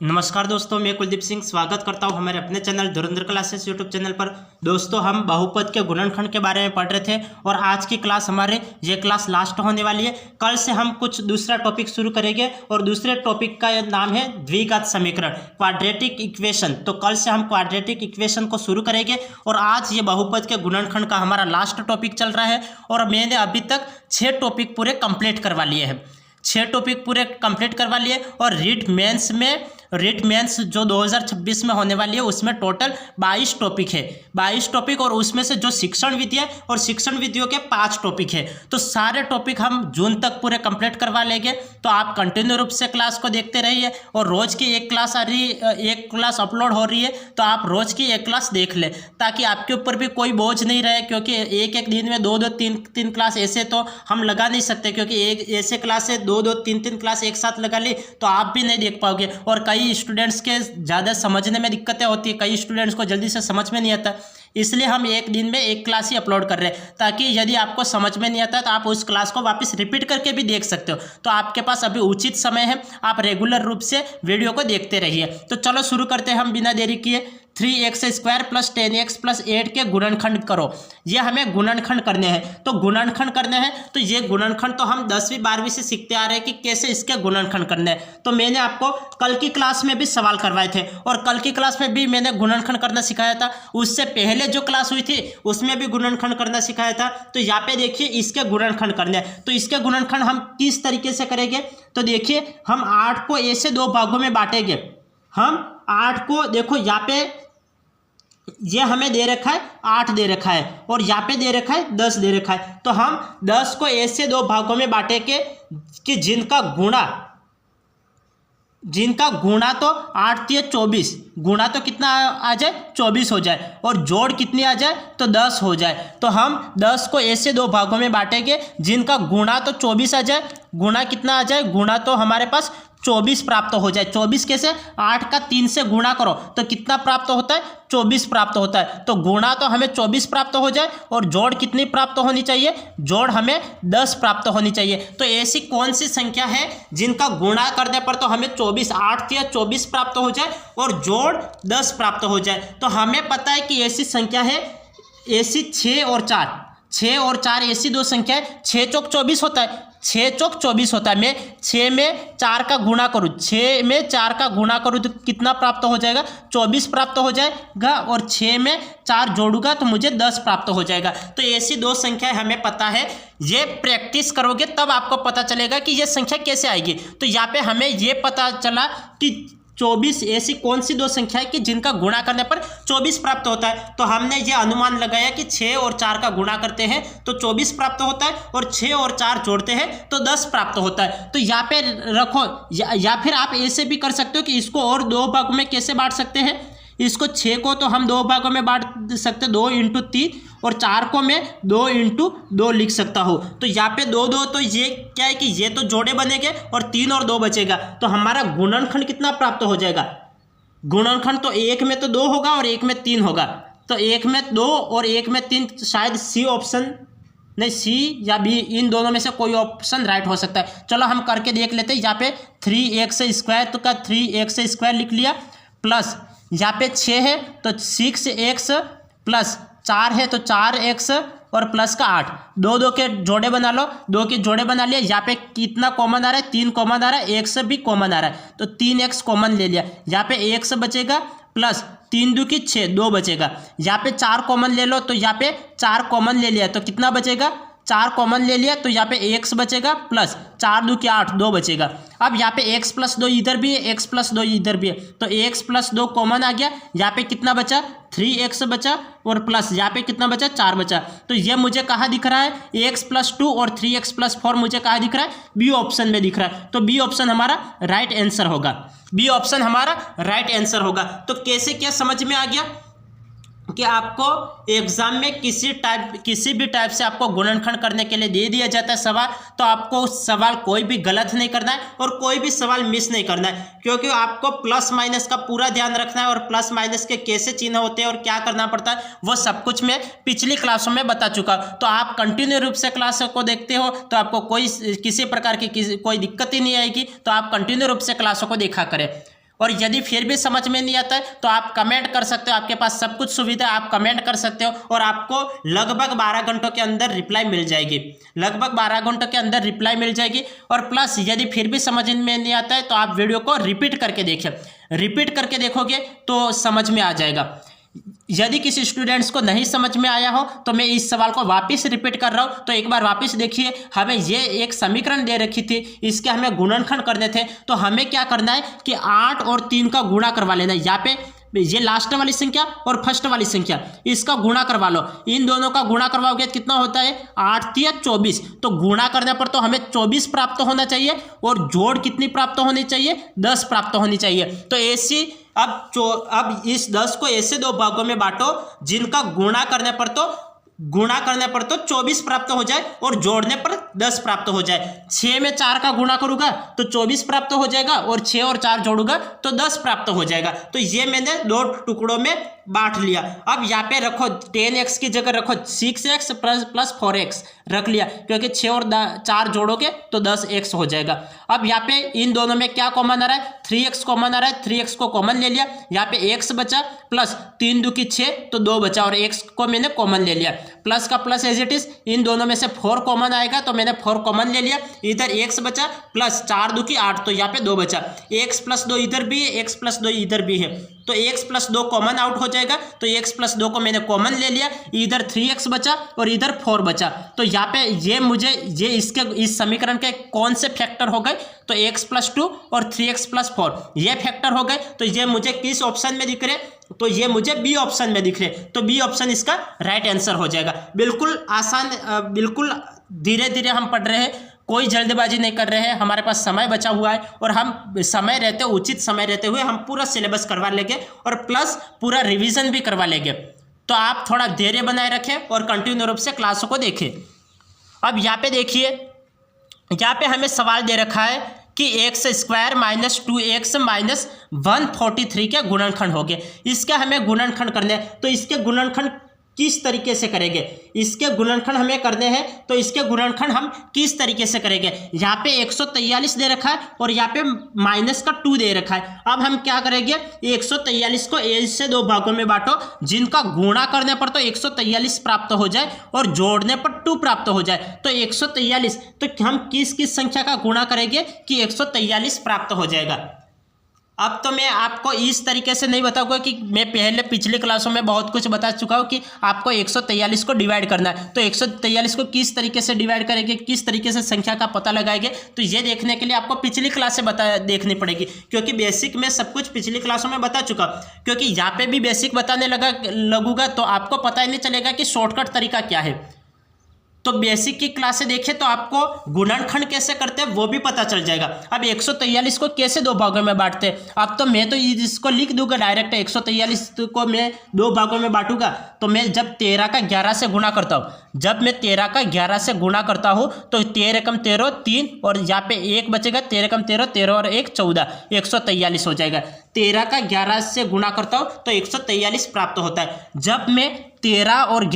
नमस्कार दोस्तों, मैं कुलदीप सिंह स्वागत करता हूं हमारे अपने चैनल धुरंधर क्लासेस यूट्यूब चैनल पर। दोस्तों, हम बहुपद के गुणनखंड के बारे में पढ़ रहे थे और आज की क्लास हमारे ये क्लास लास्ट होने वाली है। कल से हम कुछ दूसरा टॉपिक शुरू करेंगे और दूसरे टॉपिक का नाम है द्विघात समीकरण, क्वाड्रेटिक इक्वेशन। तो कल से हम क्वाड्रेटिक इक्वेशन को शुरू करेंगे और आज ये बहुपद के गुणनखंड का हमारा लास्ट टॉपिक चल रहा है और मैंने अभी तक 6 टॉपिक पूरे कंप्लीट करवा लिए हैं। 6 टॉपिक पूरे कंप्लीट करवा लिए और रीट मेंस जो 2026 में होने वाली है उसमें टोटल 22 टॉपिक है। 22 टॉपिक और उसमें से जो शिक्षण विधि है और शिक्षण विधियों के 5 टॉपिक है। तो सारे टॉपिक हम जून तक पूरे कंप्लीट करवा लेंगे। तो आप कंटिन्यू रूप से क्लास को देखते रहिए और रोज की एक क्लास आ रही, एक क्लास अपलोड हो रही है, तो आप रोज की एक क्लास देख लें ताकि आपके ऊपर भी कोई बोझ नहीं रहे। क्योंकि एक एक दिन में 2-2, 3-3 क्लास ऐसे तो हम लगा नहीं सकते, क्योंकि एक ऐसे क्लास से 2-2, 3-3 क्लास एक साथ लगा ली तो आप भी नहीं देख पाओगे। और कई स्टूडेंट्स के ज़्यादा समझने में दिक्कतें होती है, कई स्टूडेंट्स को जल्दी से समझ में नहीं आता, इसलिए हम एक दिन में एक क्लास ही अपलोड कर रहे हैं ताकि यदि आपको समझ में नहीं आता तो आप उस क्लास को वापस रिपीट करके भी देख सकते हो। तो आपके पास अभी उचित समय है, आप रेगुलर रूप से वीडियो को देखते रहिए। तो चलो शुरू करते हैं हम बिना देरी किए। 3x² + 10x + 8 के गुणनखंड करो। ये हमें गुणनखंड करने हैं। तो गुणनखंड करने हैं तो ये गुणनखंड तो हम 10वीं 12वीं से सीखते आ रहे हैं कि कैसे इसके गुणनखंड करने हैं। तो मैंने आपको कल की क्लास में भी सवाल करवाए थे और कल की क्लास में भी मैंने गुणनखंड करना सिखाया था। उससे पहले जो क्लास हुई थी उसमें भी गुणनखंड करना सिखाया था। तो यहाँ पे देखिए इसके गुणनखंड करने हैं। तो इसके गुणनखंड हम किस तरीके से करेंगे, तो देखिए हम 8 को ऐसे 2 भागों में बांटेंगे। हम 8 को देखो, यहाँ पे ये हमें दे रखा है 8 दे रखा है और यहाँ पे दे रखा है 10 दे रखा है। तो हम 10 को ऐसे 2 भागों में बांटेंगे कि जिनका गुणा तो 8×3 = 24, गुणा तो कितना आ जाए 24 हो जाए और जोड़ कितनी आ जाए तो 10 हो जाए। तो हम 10 को ऐसे 2 भागों में बांटेंगे जिनका गुणा तो 24 आ जाए, गुणा कितना आ जाए, गुणा तो हमारे पास 24 प्राप्त हो जाए। 24 कैसे, 8 का 3 से गुणा करो तो कितना प्राप्त होता है, 24 प्राप्त होता है। तो गुणा तो हमें 24 प्राप्त हो जाए और जोड़ कितनी प्राप्त होनी चाहिए, जोड़ हमें 10 प्राप्त होनी चाहिए। तो ऐसी कौन सी संख्या है जिनका गुणा करने पर तो हमें 24, 8×3 = 24 प्राप्त हो जाए और जोड़ 10 प्राप्त हो जाए। तो हमें पता है कि ऐसी संख्या है, ऐसी 6 और 4 ऐसी 2 संख्या है। 6×4 = 24 होता है, 6×4 = 24 होता है। मैं 6 में 4 का गुणा करूँ, 6 में 4 का गुणा करूँ तो कितना प्राप्त हो जाएगा, 24 प्राप्त हो जाएगा और 6 में 4 जोड़ूंगा तो मुझे 10 प्राप्त हो जाएगा। तो ऐसी 2 संख्याएं हमें पता है। ये प्रैक्टिस करोगे तब आपको पता चलेगा कि ये संख्या कैसे आएगी। तो यहाँ पे हमें ये पता चला कि 24 ऐसी कौन सी 2 संख्या है कि जिनका गुणा करने पर 24 प्राप्त होता है। तो हमने ये अनुमान लगाया कि 6 और 4 का गुणा करते हैं तो 24 प्राप्त होता है और 6 और 4 जोड़ते हैं तो 10 प्राप्त होता है। तो यहाँ पे रखो या फिर आप ऐसे भी कर सकते हो कि इसको और 2 भागों में कैसे बांट सकते हैं। इसको 6 को तो हम 2 भागों में बांट सकते, 2×3, और 4 को मैं 2×2 लिख सकता हूँ। तो यहाँ पे 2 तो ये क्या है कि ये तो जोड़े बनेंगे और 3 और 2 बचेगा। तो हमारा गुणनखंड कितना प्राप्त हो जाएगा, गुणनखंड तो एक में तो 2 होगा और एक में 3 होगा। तो एक में 2 और एक में 3, शायद सी ऑप्शन नहीं, सी या बी, इन दोनों में से कोई ऑप्शन राइट हो सकता है। चलो हम करके देख लेते हैं। यहाँ पे 3x² तो का 3x² लिख लिया, प्लस यहाँ पे 6 है तो 6x, प्लस 4 है तो 4x और प्लस का 8। 2 के जोड़े बना लो, 2 के जोड़े बना लिया। यहाँ पे कितना कॉमन आ रहा है, 3 कॉमन आ रहा है, x भी कॉमन आ रहा है तो 3x कॉमन ले लिया। यहाँ पे x बचेगा, प्लस 3×2 = 6, 2 बचेगा। यहाँ पे 4 कॉमन ले लो तो यहाँ पे 4 कॉमन ले लिया तो कितना बचेगा, 4 कॉमन ले लिया तो यहाँ पे x बचेगा, प्लस 4×2 = 8, 2 बचेगा। अब यहाँ पे x + 2 इधर भी है, x + 2 इधर भी है तो x + 2 कॉमन आ गया। यहाँ पे कितना बचा, 3x बचा और प्लस यहाँ पे कितना बचा, 4 बचा। तो ये मुझे कहाँ दिख रहा है, x + 2 और 3x + 4 मुझे कहाँ दिख रहा है, बी ऑप्शन में दिख रहा है। तो बी ऑप्शन हमारा राइट आंसर होगा, बी ऑप्शन हमारा राइट आंसर होगा। तो कैसे, क्या समझ में आ गया कि आपको एग्जाम में किसी भी टाइप से आपको गुणनखंड करने के लिए दे दिया जाता है सवाल, तो आपको सवाल कोई भी गलत नहीं करना है और कोई भी सवाल मिस नहीं करना है, क्योंकि आपको प्लस माइनस का पूरा ध्यान रखना है और प्लस माइनस के कैसे चिन्ह होते हैं और क्या करना पड़ता है वो सब कुछ मैं पिछली क्लासों में बता चुका। तो आप कंटिन्यू रूप से क्लास को देखते हो तो आपको कोई किसी प्रकार की कोई दिक्कत ही नहीं आएगी। तो आप कंटिन्यू रूप से क्लासों को देखा करें। और यदि फिर भी समझ में नहीं आता है तो आप कमेंट कर सकते हो, आपके पास सब कुछ सुविधा है, आप कमेंट कर सकते हो और आपको लगभग 12 घंटों के अंदर रिप्लाई मिल जाएगी, लगभग 12 घंटों के अंदर रिप्लाई मिल जाएगी। और प्लस यदि फिर भी समझ में नहीं आता है तो आप वीडियो को रिपीट करके देखिए, रिपीट करके देखोगे तो समझ में आ जाएगा। यदि किसी स्टूडेंट्स को नहीं समझ में आया हो तो मैं इस सवाल को वापस रिपीट कर रहा हूं, तो एक बार वापस देखिए। हमें ये एक समीकरण दे रखी थी, इसके हमें गुणनखंड करने थे, तो हमें क्या करना है कि 8 और 3 का गुणा करवा लेना है। यहाँ पे ये लास्ट वाली संख्या और फर्स्ट वाली संख्या, इसका गुणा करवा लो। इन दोनों का गुणा करवाओगे कितना होता है, 8 तिया 24। तो गुणा करने पर तो हमें 24 प्राप्त होना चाहिए और जोड़ कितनी प्राप्त होनी चाहिए, 10 प्राप्त होनी चाहिए। तो ऐसी अब इस 10 को ऐसे दो भागों में बांटो जिनका गुणा करने पर तो 24 प्राप्त हो जाए और जोड़ने पर 10 प्राप्त हो जाए। 6 में 4 का गुणा करूंगा तो 24 प्राप्त हो जाएगा और 6 और 4 जोड़ूंगा तो 10 प्राप्त हो जाएगा। तो ये मैंने 2 टुकड़ों में बांट लिया। अब यहाँ पे रखो 10x की जगह रखो 6x प्लस 4x रख लिया, क्योंकि 6 और 4 जोड़ोगे तो 10x हो जाएगा। अब यहाँ पे इन दोनों में क्या कॉमन आ रहा है, 3x कॉमन आ रहा है, 3x को कॉमन ले लिया। यहाँ पे x बचा प्लस 3 2 की 6 तो 2 बचा और x को मैंने कॉमन ले लिया। प्लस का प्लस एज इट इज, इन दोनों में से 4 कॉमन आएगा तो मैंने 4 कॉमन ले लिया। इधर x बचा प्लस 4 2 की 8 तो यहाँ पे 2 बचा। x प्लस 2 इधर भी है, x प्लस 2 इधर भी है, तो x प्लस 2 कॉमन आउट हो जाएगा। तो x प्लस 2 को मैंने कॉमन ले लिया, इधर 3x बचा और इधर 4 बचा। तो यहाँ पे ये इस समीकरण के कौन से फैक्टर हो गए, तो x प्लस 2 और 3x प्लस 4 ये फैक्टर हो गए। तो ये मुझे किस ऑप्शन में दिख रहे, तो ये मुझे बी ऑप्शन में दिख रहे, तो बी ऑप्शन इसका राइट आंसर हो जाएगा। बिल्कुल आसान, बिल्कुल धीरे धीरे हम पढ़ रहे हैं, कोई जल्दबाजी नहीं कर रहे हैं, हमारे पास समय बचा हुआ है और हम उचित समय रहते हुए हम पूरा सिलेबस करवा लेंगे और प्लस पूरा रिवीजन भी करवा लेंगे। तो आप थोड़ा धैर्य बनाए रखें और कंटिन्यू रूप से क्लासों को देखें। अब यहाँ पे देखिए, यहाँ पे हमें सवाल दे रखा है कि x square minus 2x minus 143 के गुणनखंड हो गए। इसके हमें गुणनखंड करने हैं, तो इसके गुणनखंड किस तरीके से करेंगे, इसके गुणनखंड हमें करने हैं, तो इसके गुणनखंड हम किस तरीके से करेंगे। यहाँ पे 143 दे रखा है और यहाँ पे माइनस का 2 दे रखा है। अब हम क्या करेंगे, 143 को ऐसे 2 भागों में बांटो जिनका गुणा करने पर तो 143 प्राप्त हो जाए और जोड़ने पर 2 प्राप्त हो जाए। तो 143, तो हम किस किस संख्या का गुणा करेंगे कि 143 प्राप्त हो जाएगा। अब तो मैं आपको इस तरीके से नहीं बताऊंगा कि मैं पहले पिछली क्लासों में बहुत कुछ बता चुका हूं कि आपको 143 को डिवाइड करना है। तो 143 को किस तरीके से डिवाइड करेंगे, किस तरीके से संख्या का पता लगाएंगे, तो ये देखने के लिए आपको पिछली क्लास से देखनी पड़ेगी, क्योंकि बेसिक में सब कुछ पिछली क्लासों में बता चुका। क्योंकि यहाँ पे भी बेसिक बताने लगूंगा तो आपको पता ही नहीं चलेगा कि शॉर्टकट तरीका क्या है। तो बेसिक की क्लासें देखें तो आपको गुणनखंड कैसे करते हैं वो भी पता चल जाएगा। अब 143 को कैसे 2 भागों में बांटते हैं, अब तो मैं तो इसको लिख दूंगा डायरेक्ट। 143 को मैं 2 भागों में बांटूंगा, तो मैं जब 13 का 11 से गुणा करता हूँ, जब मैं 13 का 11 से गुणा करता हूँ तो 13 कम 13 3 और यहाँ पे 1 बचेगा, 13 कम 13 13 और 1 14, 143 हो जाएगा। 13 का 11 से गुणा करता हूँ तो 143 प्राप्त होता है। जब मैं 13 और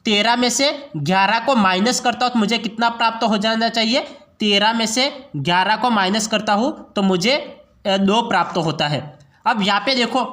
13 में से 11 को माइनस करता हूँ तो मुझे कितना प्राप्त हो जाना चाहिए, 13 में से 11 को माइनस करता हूँ तो मुझे 2 प्राप्त होता है। अब यहाँ पे देखो,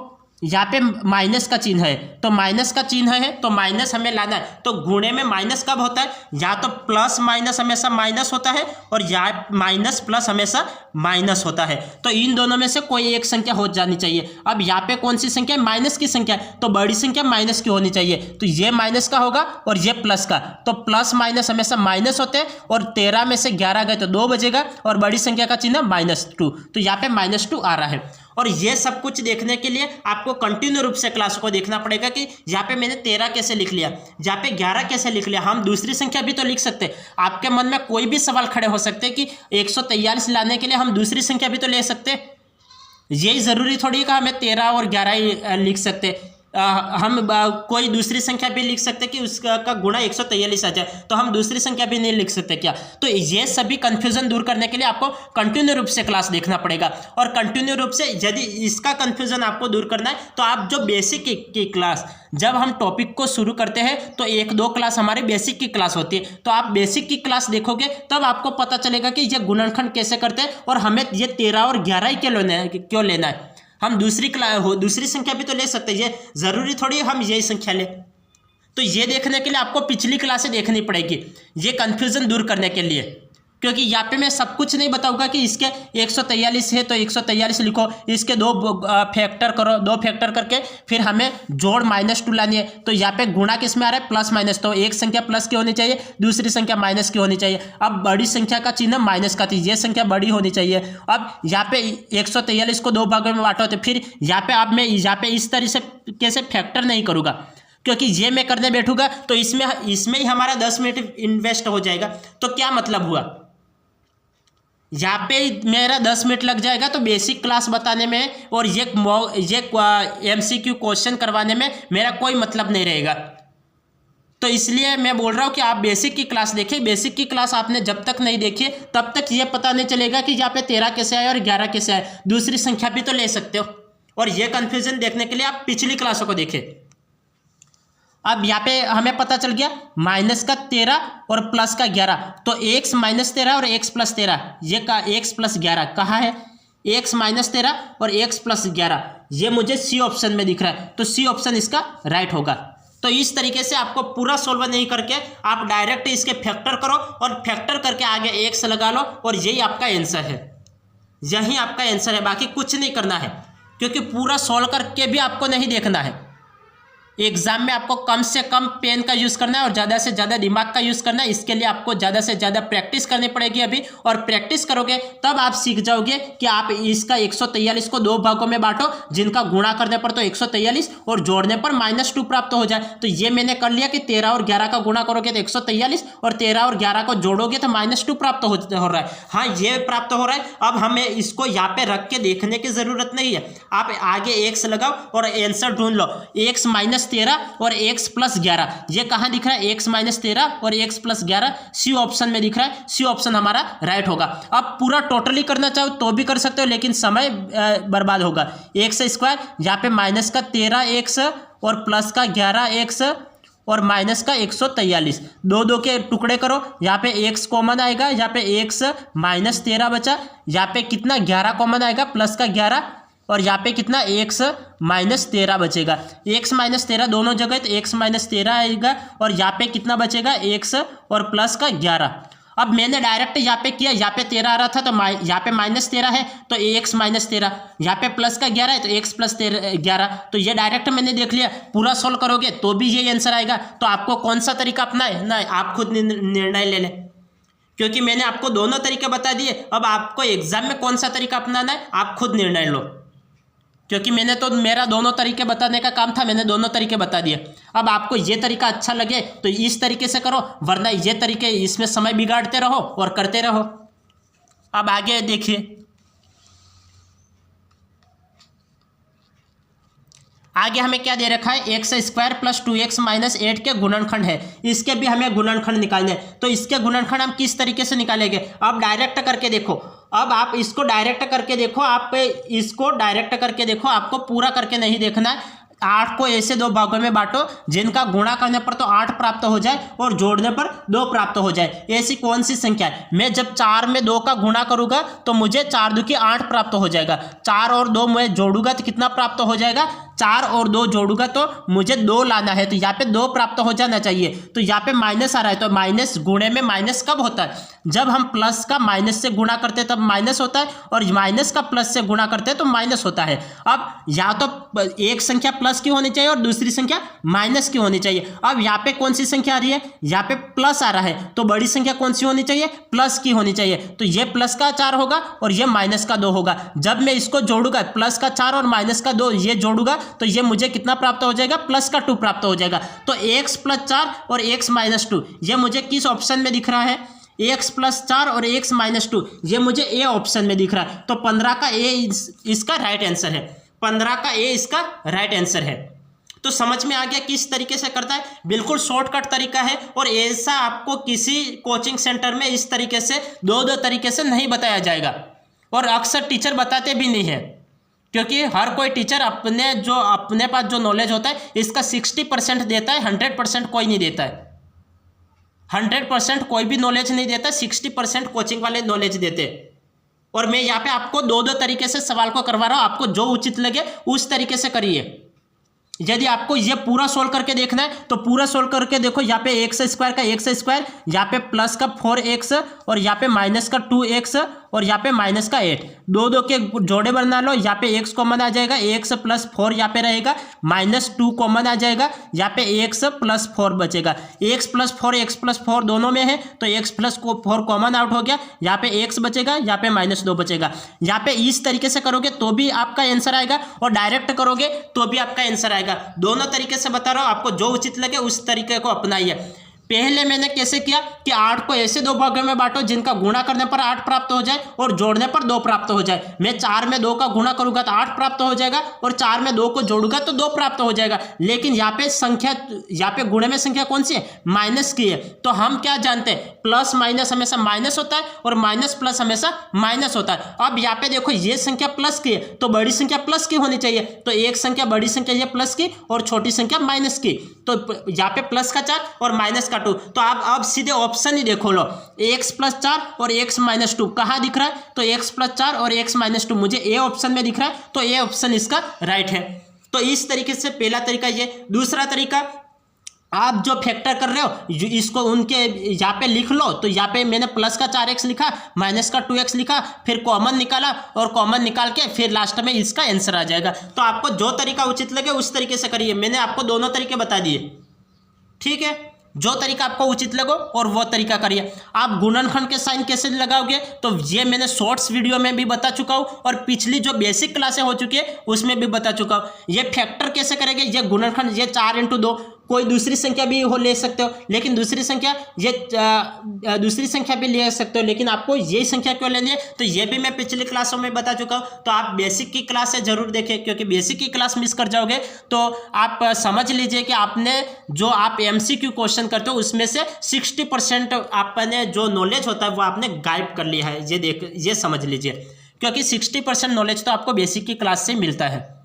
यहाँ पे माइनस का चिन्ह है, तो माइनस का चिन्ह है तो माइनस हमें लाना है। तो गुणे में माइनस कब होता है, या तो प्लस माइनस हमेशा माइनस होता है और या माइनस प्लस हमेशा माइनस होता है। तो इन दोनों में से कोई एक संख्या हो जानी चाहिए। अब यहाँ पे कौन सी संख्या है, माइनस की संख्या है, तो बड़ी संख्या माइनस की होनी चाहिए। तो ये माइनस का होगा और ये प्लस का, तो प्लस माइनस हमेशा माइनस होते हैं और 13 में से 11 गए तो 2 बचेगा और बड़ी संख्या का चिन्ह -2, तो यहाँ पे -2 आ रहा है। और ये सब कुछ देखने के लिए आपको कंटिन्यू रूप से क्लास को देखना पड़ेगा कि यहाँ पे मैंने 13 कैसे लिख लिया, यहाँ पे 11 कैसे लिख लिया। हम दूसरी संख्या भी तो लिख सकते, आपके मन में कोई भी सवाल खड़े हो सकते कि 143 लाने के लिए हम दूसरी संख्या भी तो ले सकते। यही ज़रूरी थोड़ी कि हमें 13 और 11 ही लिख सकते, हम कोई दूसरी संख्या भी लिख सकते कि उसका गुणा 143 आ जाए, तो हम दूसरी संख्या भी नहीं लिख सकते क्या। तो ये सभी कंफ्यूजन दूर करने के लिए आपको कंटिन्यू रूप से क्लास देखना पड़ेगा। और कंटिन्यू रूप से यदि इसका कंफ्यूजन आपको दूर करना है तो आप जो बेसिक की क्लास, जब हम टॉपिक को शुरू करते हैं तो 1-2 क्लास हमारी बेसिक की क्लास होती है, तो आप बेसिक की क्लास देखोगे तब आपको पता चलेगा कि ये गुणनखंड कैसे करते हैं और हमें ये 13 और 11 ही क्यों लेना है। हम दूसरी संख्या भी तो ले सकते हैं, ये ज़रूरी थोड़ी हम यही संख्या ले। तो ये देखने के लिए आपको पिछली क्लासें देखनी पड़ेगी, ये कन्फ्यूज़न दूर करने के लिए, क्योंकि यहाँ पे मैं सब कुछ नहीं बताऊंगा कि इसके 143 है तो 143 लिखो, इसके 2 फैक्टर करो, 2 फैक्टर करके फिर हमें जोड़ -2 लानी है। तो यहाँ पे गुणा किस में आ रहा है, प्लस माइनस, तो एक संख्या प्लस की होनी चाहिए, दूसरी संख्या माइनस की होनी चाहिए। अब बड़ी संख्या का चिन्ह माइनस का थी, ये संख्या बड़ी होनी चाहिए। अब यहाँ पे 143 को 2 भागों में बांटो, तो फिर यहाँ पे अब मैं यहाँ पे इस तरह से कैसे फैक्टर नहीं करूँगा, क्योंकि ये मैं करने बैठूंगा तो इसमें ही हमारा 10 मिनट इन्वेस्ट हो जाएगा। तो क्या मतलब हुआ, यहाँ पे मेरा 10 मिनट लग जाएगा तो बेसिक क्लास बताने में और ये MCQ क्वेश्चन करवाने में मेरा कोई मतलब नहीं रहेगा। तो इसलिए मैं बोल रहा हूँ कि आप बेसिक की क्लास देखिए। बेसिक की क्लास आपने जब तक नहीं देखी तब तक ये पता नहीं चलेगा कि यहाँ पे 13 कैसे आए और 11 कैसे आए। दूसरी संख्या भी तो ले सकते हो, और ये कन्फ्यूजन देखने के लिए आप पिछली क्लासों को देखें। अब यहाँ पे हमें पता चल गया माइनस का 13 और प्लस का 11, तो x - 13 और x + 13, ये का x + 11 कहाँ है, x - 13 और x + 11, ये मुझे सी ऑप्शन में दिख रहा है, तो सी ऑप्शन इसका राइट होगा। तो इस तरीके से आपको पूरा सोल्व नहीं करके आप डायरेक्ट इसके फैक्टर करो और फैक्टर करके आगे x लगा लो, और यही आपका आंसर है, यही आपका आंसर है। बाकी कुछ नहीं करना है, क्योंकि पूरा सोल्व करके भी आपको नहीं देखना है। एग्जाम में आपको कम से कम पेन का यूज़ करना है और ज़्यादा से ज़्यादा दिमाग का यूज़ करना है। इसके लिए आपको ज़्यादा से ज़्यादा प्रैक्टिस करनी पड़ेगी अभी, और प्रैक्टिस करोगे तब आप सीख जाओगे कि आप इसका 143 को 2 भागों में बांटो, जिनका गुणा करने पर तो 143 और जोड़ने पर -2 प्राप्त हो जाए। तो ये मैंने कर लिया कि 13 और 11 का गुणा करोगे तो 143, और 13 और 11 को जोड़ोगे तो -2 प्राप्त हो रहा है। हाँ, ये प्राप्त हो रहा है। अब हमें इसको यहाँ पे रख के देखने की ज़रूरत नहीं है, आप आगे x लगाओ और आंसर ढूंढ लो। x - 13 और x + 11, ये कहाँ दिख रहा है, x - 13 और x + 11 सी ऑप्शन में दिख रहा है। सी ऑप्शन हमारा राइट होगा। अब पूरा टोटली करना चाहो तो भी कर सकते हो, लेकिन समय बर्बाद होगा। x² यहाँ पे माइनस का 13x और प्लस का 11x और माइनस का 143, 2 के टुकड़े करो, यहाँ पे x कॉमन आएगा, यहाँ पे x - 13 बचा, यहाँ पे कितना 11 कॉमन आएगा, प्लस का 11, और यहाँ पे कितना x - 13 बचेगा। x - 13 दोनों जगह तो x - 13 आएगा, और यहाँ पे कितना बचेगा x और प्लस का 11। अब मैंने डायरेक्ट यहाँ पे किया, यहाँ पे 13 आ रहा था तो यहाँ पे -13 है तो x - 13, यहाँ पे प्लस का 11 है तो x + 11, तो ये डायरेक्ट मैंने देख लिया। पूरा सोल्व करोगे तो भी ये आंसर आएगा। तो आपको कौन सा तरीका अपनाए ना, आप खुद निर्णय ले लें, क्योंकि मैंने आपको दोनों तरीके बता दिए। अब आपको एग्जाम में कौन सा तरीका अपनाना है आप खुद निर्णय लो, क्योंकि मैंने तो मेरा दोनों तरीके बताने का काम था, मैंने दोनों तरीके बता दिए। अब आपको ये तरीका अच्छा लगे तो इस तरीके से करो, वरना ये तरीके इसमें समय बिगाड़ते रहो और करते रहो। अब आगे देखिए, आगे हमें क्या दे रखा है, x² + 2x - 8 के गुणनखंड है। इसके भी हमें गुणनखंड निकालने हैं। तो इसके गुणनखंड हम किस तरीके से निकालेंगे, अब डायरेक्ट करके देखो। अब आप इसको डायरेक्ट करके देखो, आप इसको डायरेक्ट करके देखो, आपको पूरा करके नहीं देखना है। 8 को ऐसे 2 भागों में बांटो जिनका गुणा करने पर तो 8 प्राप्त हो जाए और जोड़ने पर 2 प्राप्त हो जाए। ऐसी कौन सी संख्या है, मैं जब 4 में 2 का गुणा करूंगा तो मुझे 4 × 2 = 8 प्राप्त हो जाएगा। 4 और 2 मैं जोड़ूंगा तो कितना प्राप्त हो जाएगा, 4 और 2 जोड़ूंगा तो मुझे 2 लाना है, तो यहाँ पे 2 प्राप्त हो जाना चाहिए। तो यहाँ पे माइनस आ रहा है, तो माइनस गुणे में माइनस कब होता है, जब हम प्लस का माइनस से गुणा करते हैं तब माइनस होता है, और माइनस का प्लस से गुणा करते हैं तो माइनस होता है। अब या तो एक संख्या प्लस की होनी चाहिए और दूसरी संख्या माइनस की होनी चाहिए। अब यहाँ पे कौन सी संख्या आ रही है, यहाँ पे प्लस आ रहा है, तो बड़ी संख्या कौन सी होनी चाहिए, प्लस की होनी चाहिए। तो ये प्लस का 4 होगा और ये माइनस का 2 होगा। जब मैं इसको जोड़ूंगा, प्लस का 4 और माइनस का 2 ये जोड़ूंगा तो ये मुझे कितना प्राप्त हो जाएगा, प्लस का 2 प्राप्त हो जाएगा। तो x + 4 और x - 2 ये मुझे किस ऑप्शन में दिख रहा है, x + 4 और x - 2 ये मुझे ए ऑप्शन में दिख रहा है। तो 15 का ए इसका राइट आंसर है, 15 का ए इसका राइट आंसर है। तो समझ में आ गया किस तरीके से करता है, बिल्कुल शॉर्टकट तरीका है। और ऐसा आपको किसी कोचिंग सेंटर में इस तरीके से 2 तरीके से नहीं बताया जाएगा, और अक्सर टीचर बताते भी नहीं है, क्योंकि हर कोई टीचर अपने पास जो नॉलेज होता है इसका 60% देता है, 100% कोई नहीं देता है। 100% कोई भी नॉलेज नहीं देता, 60% कोचिंग वाले नॉलेज देते। और मैं यहाँ पे आपको दो तरीके से सवाल को करवा रहा हूँ, आपको जो उचित लगे उस तरीके से करिए। यदि आपको ये पूरा सोल्व करके देखना है तो पूरा सोल्व करके देखो, यहाँ पे एक्स स्क्वायर का एक्स स्क्वायर, यहाँ पे प्लस का 4x और यहाँ पे माइनस का 2x और यहाँ पे माइनस का 8, दो के जोड़े बना लो। यहाँ पे x कॉमन आ जाएगा, x प्लस 4 यहाँ पे रहेगा, माइनस 2 कॉमन आ जाएगा, यहाँ पे x प्लस 4 बचेगा। x प्लस 4 दोनों में है तो x प्लस 4 कॉमन आउट हो गया, यहाँ पे x बचेगा, यहाँ पे माइनस 2 बचेगा। यहाँ पे इस तरीके से करोगे तो भी आपका आंसर आएगा और डायरेक्ट करोगे तो भी आपका आंसर आएगा। दोनों तरीके से बता रहा हूँ, आपको जो उचित लगे उस तरीके को अपनाइए। पहले मैंने कैसे किया कि 8 को ऐसे दो भागों में बांटो जिनका गुणा करने पर 8 प्राप्त हो जाए और जोड़ने पर 2 प्राप्त हो जाए। मैं 4 में 2 का गुणा करूंगा तो 8 प्राप्त हो जाएगा और 4 में 2 को जोड़ूंगा तो 2 प्राप्त हो जाएगा। लेकिन यहाँ पे संख्या, यहाँ पे गुणे में संख्या कौन सी है? माइनस की है। तो हम क्या जानते हैं, प्लस माइनस हमेशा माइनस होता है और माइनस प्लस हमेशा माइनस होता है। अब यहाँ पे देखो ये संख्या प्लस की है तो बड़ी संख्या प्लस की होनी चाहिए, तो एक संख्या बड़ी संख्या ये प्लस की और छोटी संख्या माइनस की, तो यहाँ पे प्लस का 4 और माइनस का 2। तो आप अब सीधे ऑप्शन ही देखो लो, x प्लस 4 और x माइनस 2 कहाँ दिख रहा है? तो x प्लस 4 और x माइनस 2 मुझे ए ऑप्शन में दिख रहा है, तो ए ऑप्शन इसका राइट है। तो इस तरीके से पहला तरीका ये। दूसरा तरीका, आप जो फैक्टर कर रहे हो इसको उनके यहाँ पे लिख लो। तो यहाँ पे मैंने प्लस का 4x लिखा, माइनस का 2x लिखा, फिर कॉमन निकाला और कॉमन निकाल के फिर लास्ट में इसका आंसर आ जाएगा। तो आपको जो तरीका उचित लगे उस तरीके से करिए। मैंने आपको दोनों तरीके बता दिए, ठीक है। जो तरीका आपको उचित लगो और वो तरीका करिए। आप गुणनखंड के साइन कैसे लगाओगे तो ये मैंने शॉर्ट्स वीडियो में भी बता चुका हूँ और पिछली जो बेसिक क्लासें हो चुकी है उसमें भी बता चुका हूँ। ये फैक्टर कैसे करेंगे, ये गुणनखंड, ये 4 × 2, कोई दूसरी संख्या भी हो ले सकते हो, लेकिन दूसरी संख्या भी ले सकते हो, लेकिन आपको ये संख्या क्यों लेनी है तो ये भी मैं पिछली क्लासों में बता चुका हूँ। तो आप बेसिक की क्लास से जरूर देखें, क्योंकि बेसिक की क्लास मिस कर जाओगे तो आप समझ लीजिए कि आपने जो आप MCQ क्वेश्चन करते हो उसमें से 60% आपने जो नॉलेज होता है वो आपने गायब कर लिया है। ये समझ लीजिए, क्योंकि 60% नॉलेज तो आपको बेसिक की क्लास से मिलता है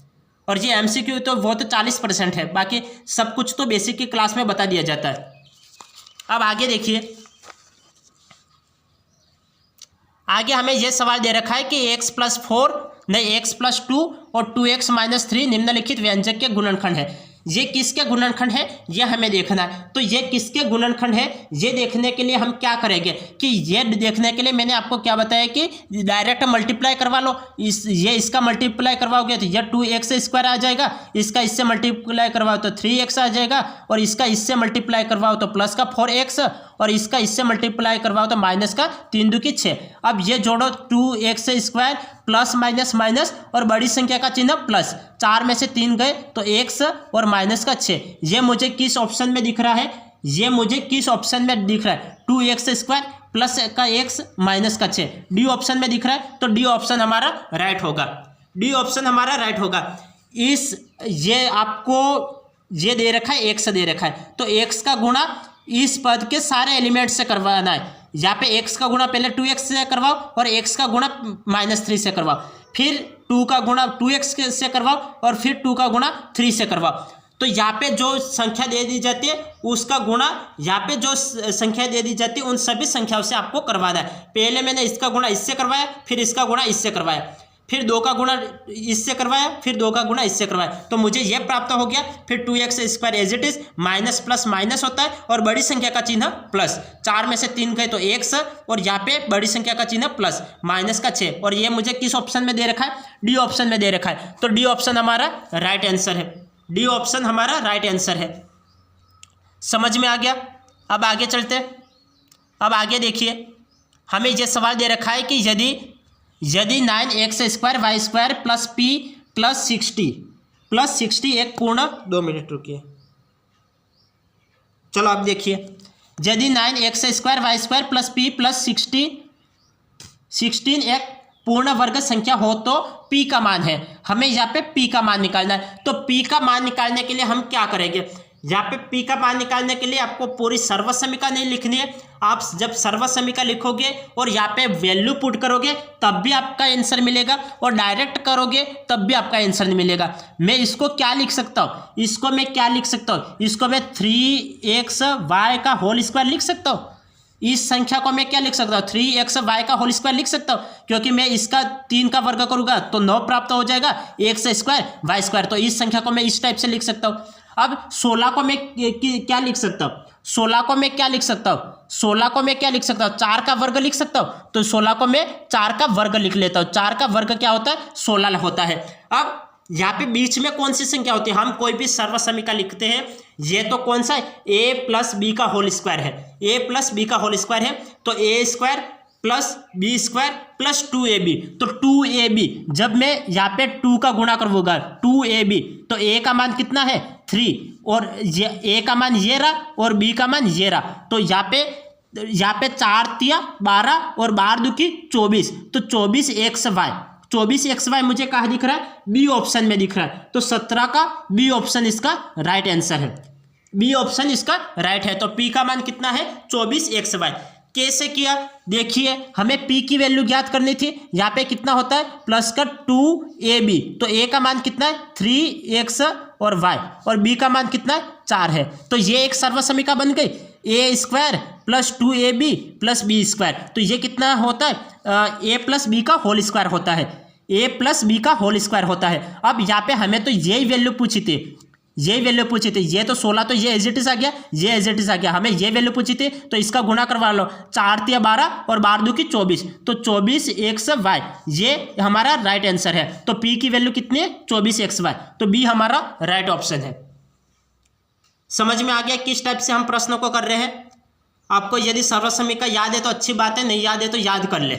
और ये MCQ तो वो तो 40% है, बाकी सब कुछ तो बेसिक की क्लास में बता दिया जाता है। अब आगे देखिए, आगे हमें यह सवाल दे रखा है कि x प्लस 2 और 2x माइनस 3 निम्नलिखित व्यंजक के गुणनखंड है। ये किसके गुणनखंड है ये हमें देखना है। तो ये किसके गुणनखंड है ये देखने के लिए हम क्या करेंगे कि ये देखने के लिए मैंने आपको क्या बताया कि डायरेक्ट मल्टीप्लाई करवा लो। इसका मल्टीप्लाई करवाओगे तो ये 2x² आ जाएगा, इसका इससे मल्टीप्लाई करवाओ तो 3x आ जाएगा और इसका इससे मल्टीप्लाई करवाओ तो प्लस का 4x और इसका इससे मल्टीप्लाई करवाओ तो माइनस का 3 × 2 = 6। अब ये जोड़ो 2x² प्लस माइनस माइनस और बड़ी संख्या का चिन्ह प्लस, 4 में से 3 गए तो x और माइनस का 6। ये मुझे किस ऑप्शन में दिख रहा है? ये मुझे किस ऑप्शन में दिख रहा है? 2x² प्लस का x माइनस का 6 डी ऑप्शन में दिख रहा है। तो डी ऑप्शन हमारा राइट होगा, डी ऑप्शन हमारा राइट होगा। ये आपको ये दे रखा है, x दे रखा है, तो x का गुणा इस पद के सारे एलिमेंट से करवाना है। यहाँ पे x का गुणा पहले 2x से करवाओ और x का गुणा -3 से करवाओ, फिर 2 का गुणा 2x से करवाओ और फिर 2 का गुणा 3 से करवाओ। तो यहाँ पे जो संख्या दे दी जाती है उसका गुणा यहाँ पे जो संख्या दे दी जाती है उन सभी संख्याओं से आपको करवाना है। पहले मैंने इसका गुणा इससे करवाया, फिर इसका गुणा इससे करवाया, फिर 2 का गुणा इससे करवाया, फिर 2 का गुणा इससे करवाया, तो मुझे ये प्राप्त हो गया। फिर 2x² as it is, minus plus minus होता है और बड़ी संख्या का चिन्ह प्लस, 4 में से 3 गए तो x और यहाँ पे बड़ी संख्या का चिन्ह प्लस, माइनस का 6 और ये मुझे किस ऑप्शन में दे रखा है? डी ऑप्शन में दे रखा है। तो डी ऑप्शन हमारा राइट आंसर है, डी ऑप्शन हमारा राइट आंसर है। समझ में आ गया? अब आगे चलते। अब आगे देखिए, हमें यह सवाल दे रखा है कि यदि 9x² y² plus p plus 60 एक पूर्ण, 2 मिनट रुकिए, चलो अब देखिए, यदि 9x² y² plus p plus 16 एक पूर्ण वर्ग संख्या हो तो p का मान है। हमें यहाँ पे p का मान निकालना है। तो p का मान निकालने के लिए हम क्या करेंगे? यहाँ पे p का मान निकालने के लिए आपको पूरी सर्वसमीका नहीं लिखनी है। आप जब सर्वसमीका लिखोगे और यहाँ पे वैल्यू पुट करोगे तब भी आपका आंसर मिलेगा और डायरेक्ट करोगे तब भी आपका आंसर नहीं मिलेगा। मैं इसको क्या लिख सकता हूँ? इसको मैं क्या लिख सकता हूँ? इसको मैं 3xy का होल स्क्वायर लिख सकता हूँ। इस संख्या को मैं क्या लिख सकता हूँ, 3xy का होल स्क्वायर लिख सकता हूँ, क्योंकि मैं इसका 3 का वर्ग करूंगा तो 9 प्राप्त हो जाएगा, x स्क्वायर वाई स्क्वायर। तो इस संख्या को मैं इस टाइप से लिख सकता हूँ। अब 16 को मैं क्या लिख सकता हूँ, 16 को मैं क्या लिख सकता हूँ, 16 को मैं क्या लिख सकता हूँ, 4 का वर्ग लिख सकता हूँ। तो 16 को मैं 4 का वर्ग लिख लेता हूँ। 4 का वर्ग क्या होता है, 16 होता है। अब यहाँ पे बीच में कौन सी संख्या होती है, हम कोई भी सर्वसमीका लिखते हैं, ये तो कौन सा है, a प्लस बी का होल स्क्वायर है, a प्लस बी का होल स्क्वायर है। तो a square plus B square plus 2ab, तो 2ab जब मैं यहाँ पे 2 का गुणा करूँगा 2ab, तो a का मान कितना है 3, और a का मान ये रहा और b का मान ये रहा। तो यहाँ पे 4 तिया 12 और 12 दूकी 24, तो 24xy मुझे कहाँ दिख रहा है, बी ऑप्शन में दिख रहा है। तो 17 का बी ऑप्शन इसका राइट आंसर है, बी ऑप्शन इसका राइट है। तो p का मान कितना है, 24xy। कैसे किया, देखिए हमें p की वैल्यू ज्ञात करनी थी। यहाँ पे कितना होता है, प्लस का 2ab, तो a का मान कितना है 3x और y, और b का मान कितना है 4 है। तो ये एक सर्वसमीका बन गई, a square plus 2ab plus B square. तो ये कितना होता है, a प्लस बी का होल स्क्वायर होता है, a प्लस बी का होल स्क्वायर होता है। अब यहाँ पे हमें तो यही वैल्यू पूछी थी, ये वैल्यू पूछी थी, ये तो 16, तो ये एज इट इज आ गया, ये एज इट इज आ गया। हमें ये वैल्यू पूछी थी, तो इसका गुणा करवा लो, 4 तिया 12 और 12 दूकी 24, तो 24xy ये हमारा राइट आंसर है। तो p की वैल्यू कितनी है, 24xy, तो b हमारा राइट ऑप्शन है। समझ में आ गया किस टाइप से हम प्रश्नों को कर रहे हैं। आपको यदि सर्वसमीका याद है तो अच्छी बात है, नहीं याद है तो याद कर ले,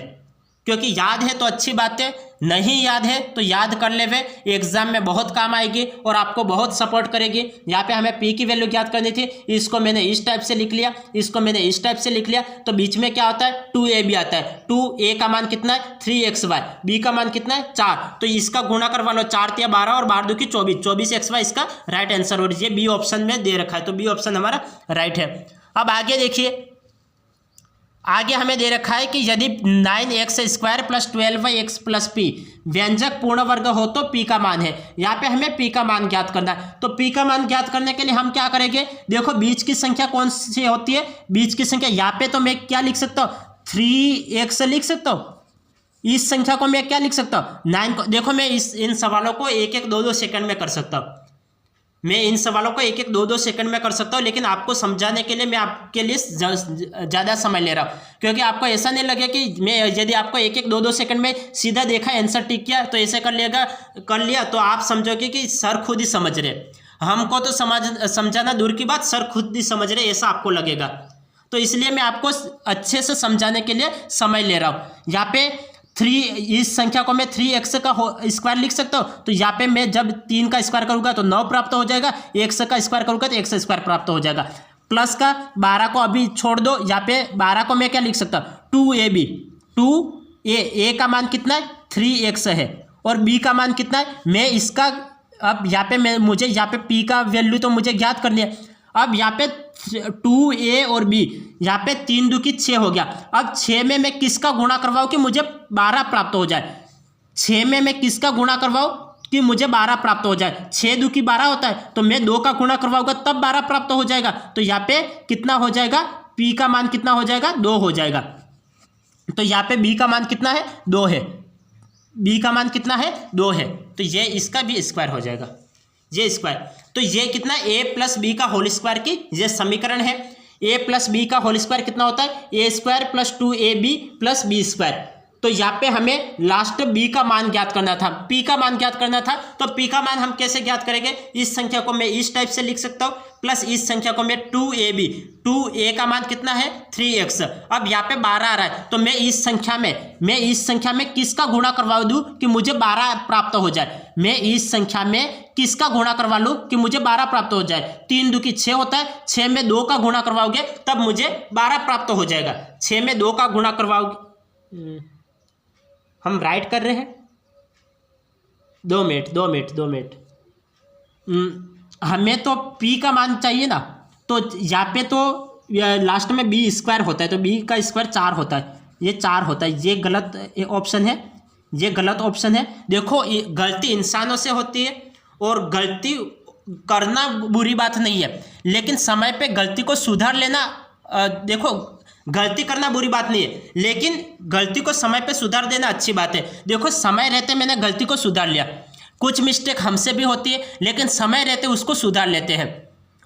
क्योंकि याद है तो अच्छी बात है, नहीं याद है तो याद कर ले, वे एग्जाम में बहुत काम आएगी और आपको बहुत सपोर्ट करेगी। यहाँ पे हमें p की वैल्यू याद करनी थी, इसको मैंने इस टाइप से लिख लिया, इसको मैंने इस टाइप से लिख लिया। तो बीच में क्या होता है, 2ab आता है, 2a का मान कितना है 3xy, b का मान कितना है 4, तो इसका गुणा करवा लो, 4 तिया 12 और 12 दूकी 24, 24xy इसका राइट आंसर। और ये बी ऑप्शन में दे रखा है, तो बी ऑप्शन हमारा राइट है। अब आगे देखिए, आगे हमें दे रखा है कि यदि 9x square plus 12x plus p व्यंजक पूर्ण वर्ग हो तो p का मान है। यहाँ पे हमें p का मान ज्ञात करना है। तो p का मान ज्ञात करने के लिए हम क्या करेंगे, देखो बीच की संख्या कौन सी होती है, बीच की संख्या यहाँ पे तो मैं क्या लिख सकता हूँ, 3x लिख सकता हूँ। इस संख्या को मैं क्या लिख सकता हूँ, 9 को। देखो मैं इन सवालों को 1-1 2-2 सेकंड में कर सकता हूँ, मैं इन सवालों को 1-1 2-2 सेकंड में कर सकता हूँ, लेकिन आपको समझाने के लिए मैं आपके लिए ज़्यादा समय ले रहा हूँ, क्योंकि आपको ऐसा नहीं लगे कि मैं यदि आपको 1-1 2-2 सेकंड में सीधा देखा आंसर टिक किया तो ऐसे कर लिया तो आप समझोगे कि सर खुद ही समझ रहे, हमको तो समझाना दूर की बात, सर खुद ही समझ रहे, ऐसा आपको लगेगा। तो इसलिए मैं आपको अच्छे से समझाने के लिए समय ले रहा हूँ। यहाँ पे 3, इस संख्या को मैं 3x का स्क्वायर लिख सकता हूँ। तो यहाँ पे मैं जब 3 का स्क्वायर करूँगा तो 9 प्राप्त हो जाएगा, x का स्क्वायर करूँगा तो x स्क्वायर प्राप्त हो जाएगा। प्लस का 12 को अभी छोड़ दो, यहाँ पे 12 को मैं क्या लिख सकता हूँ, 2ab, 2a का मान कितना है 3x है और b का मान कितना है, मैं इसका अब यहाँ पे मुझे यहाँ पे p का वैल्यू तो मुझे ज्ञात करनी है। अब यहाँ पे 2a और b, यहाँ पे 3 दूकी 6 हो गया। अब 6 में मैं किसका गुणा करवाऊँ कि मुझे 12 प्राप्त हो जाए, 6 में मैं किसका गुणा करवाऊँ कि मुझे 12 प्राप्त हो जाए। 6 दूकी 12 होता है, तो मैं 2 का गुणा करवाऊंगा तब 12 प्राप्त हो जाएगा। तो यहाँ पे कितना हो जाएगा, p का मान कितना हो जाएगा, 2 हो जाएगा। तो यहाँ पे b का मान कितना है, 2 है, b का मान कितना है 2 है, तो ये इसका भी स्क्वायर हो जाएगा, ये स्क्वायर। तो ये कितना, a प्लस बी का होल स्क्वायर की ये समीकरण है। a प्लस बी का होल स्क्वायर कितना होता है, a square plus 2ab plus B square. तो यहाँ पे हमें लास्ट b का मान ज्ञात करना था, p का मान ज्ञात करना था। तो p का मान हम कैसे ज्ञात करेंगे, इस संख्या को मैं इस टाइप से लिख सकता हूँ, प्लस इस संख्या को मैं 2ab, 2a का मान कितना है 3x। अब यहाँ पे 12 आ रहा है, तो मैं इस संख्या में किसका गुणा करवा दूँ कि मुझे 12 प्राप्त हो जाए, मैं इस संख्या में किसका गुणा करवा लूँ कि मुझे 12 प्राप्त हो जाए। 3 दूकी 6 होता है, 6 में 2 का गुणा करवाओगे तब मुझे 12 प्राप्त हो जाएगा। 6 में 2 का गुणा करवाओगे, हम राइट कर रहे हैं, 2 मिनट। हमें तो p का मान चाहिए ना, तो यहाँ पे तो लास्ट में b स्क्वायर होता है, तो b का स्क्वायर 4 होता है, ये 4 होता है, ये गलत ऑप्शन है, ये गलत ऑप्शन है। देखो गलती इंसानों से होती है और गलती करना बुरी बात नहीं है, लेकिन समय पे गलती को सुधार लेना देखो गलती करना बुरी बात नहीं है, लेकिन गलती को समय पे सुधार देना अच्छी बात है। देखो समय रहते मैंने गलती को सुधार लिया, कुछ मिस्टेक हमसे भी होती है लेकिन समय रहते उसको सुधार लेते हैं,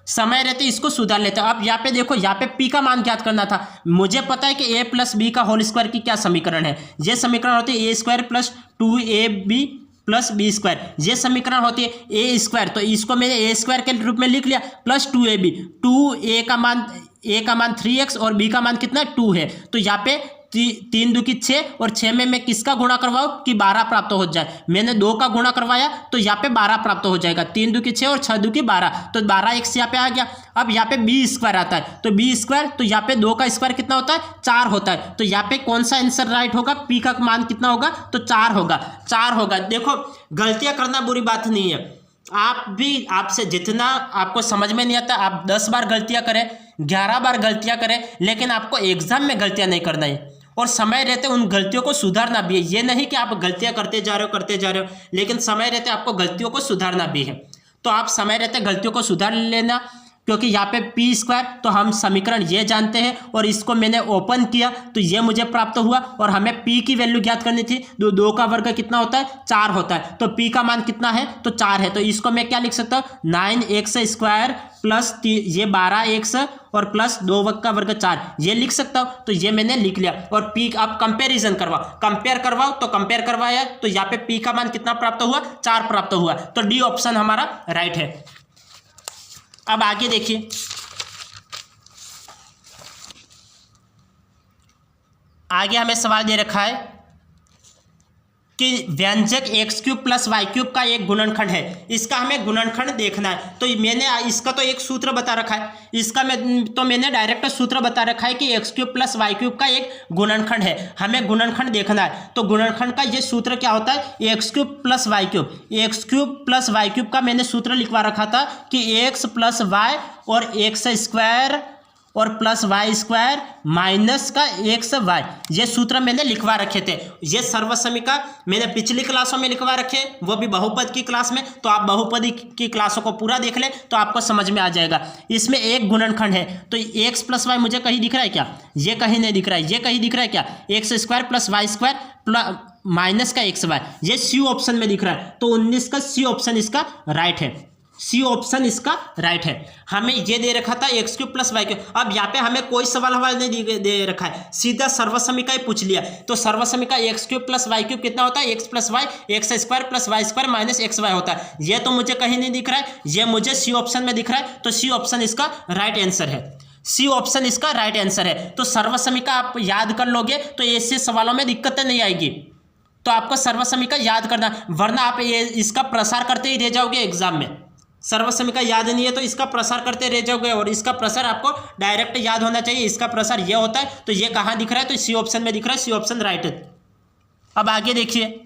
समय रहते इसको सुधार लेते हैं। अब यहाँ पे देखो, यहाँ पे पी का मान ज्ञात करना था। मुझे पता है कि ए प्लस बी का होल स्क्वायर की क्या समीकरण है। ये समीकरण होती है A square plus 2ab plus B square. ये समीकरण होती है ए स्क्वायर, तो इसको मैंने ए स्क्वायर के रूप में लिख लिया प्लस 2ab। 2a का मान 3x और b का मान कितना 2 है। तो यहाँ पे 3 2 की 6 और 6 में मैं किसका गुणा करवाऊँ कि 12 प्राप्त हो जाए। मैंने 2 का गुणा करवाया तो यहाँ पे 12 प्राप्त हो जाएगा। 3 2 की 6 और 6 2 की 12, तो 12x यहाँ पे आ गया। अब यहाँ पे बी स्क्वायर आता है, तो बी स्क्वायर, तो यहाँ पे 2 का स्क्वायर कितना होता है 4 होता है। तो यहाँ पे कौन सा आंसर राइट होगा, पी का मान कितना होगा तो 4 होगा, 4 होगा। देखो गलतियाँ करना बुरी बात नहीं है, आप भी, आपसे जितना आपको समझ में नहीं आता आप 10 बार गलतियाँ करें, 11 बार गलतियाँ करें, लेकिन आपको एग्जाम में गलतियाँ नहीं करना है और समय रहते उन गलतियों को सुधारना भी है। ये नहीं कि आप गलतियां करते जा रहे हो, लेकिन समय रहते आपको गलतियों को सुधारना भी है। तो आप समय रहते गलतियों को सुधार लेना, क्योंकि यहाँ पे पी स्क्वायर, तो हम समीकरण ये जानते हैं और इसको मैंने ओपन किया तो ये मुझे प्राप्त हुआ। और हमें पी की वैल्यू ज्ञात करनी थी, 2 का वर्ग कितना होता है 4 होता है, तो पी का मान कितना है तो 4 है। तो इसको मैं क्या लिख सकता हूँ 9x स्क्वायर प्लस ये 12x और प्लस 2 का वर्ग 4, ये लिख सकता हूँ। तो ये मैंने लिख लिया। और पी आप कंपेरिजन कंपेयर करवाओ, तो कंपेयर करवाया तो यहाँ पे पी का मान कितना प्राप्त हुआ 4 प्राप्त हुआ। तो डी ऑप्शन हमारा राइट है। अब आगे देखिए, आगे हमें सवाल दे रखा है कि व्यंजक x cube plus Y cube का एक गुणनखंड है, इसका हमें गुणनखंड देखना है। तो मैंने इसका तो एक सूत्र बता रखा है, इसका मैंने डायरेक्ट सूत्र बता रखा है कि x cube plus Y cube का एक गुणनखंड है, हमें गुणनखंड देखना है। तो गुणनखंड का ये सूत्र क्या होता है x cube plus Y cube. X cube plus Y cube का मैंने सूत्र लिखवा रखा था कि एक्स प्लस वाई और एक्स स्क्वायर और प्लस वाई स्क्वायर माइनस का एक्स वाई, ये सूत्र मैंने लिखवा रखे थे। ये सर्वसमीका मैंने पिछली क्लासों में लिखवा रखे, वो भी बहुपद की क्लास में। तो आप बहुपदी की क्लासों को पूरा देख लें तो आपको समझ में आ जाएगा। इसमें एक गुणनखंड है, तो एक्स प्लस वाई मुझे कहीं दिख रहा है क्या, ये कहीं नहीं दिख रहा है। ये कहीं दिख रहा है क्या, x square plus Y square minus का एक्स वाई, ये सी ऑप्शन में दिख रहा है। तो 19 का सी ऑप्शन इसका राइट है, सी ऑप्शन इसका राइट है। हमें ये दे रखा था x cube plus Y cube. अब यहाँ पे हमें कोई सवाल नहीं दे रखा है, सीधा सर्वसमीका ही पूछ लिया। तो सर्वसमीका X cube plus Y cube कितना होता है x plus Y, X square plus Y square minus X Y होता है। ये तो मुझे कहीं नहीं दिख रहा है, ये मुझे सी ऑप्शन में दिख रहा है। तो सी ऑप्शन इसका राइट आंसर है, सी ऑप्शन इसका राइट आंसर है। तो सर्वसमीका आप याद कर लोगे तो ऐसे सवालों में दिक्कतें नहीं आएगी। तो आपको सर्वसमीका याद करना, वरना आप इसका प्रसार करते ही रह जाओगे एग्जाम में। सर्वसमीका याद नहीं है तो इसका प्रसार करते रह जाओगे, और इसका प्रसार आपको डायरेक्ट याद होना चाहिए। इसका प्रसार ये होता है, तो ये कहाँ दिख रहा है तो सी ऑप्शन में दिख रहा है, सी ऑप्शन राइट है। अब आगे देखिए,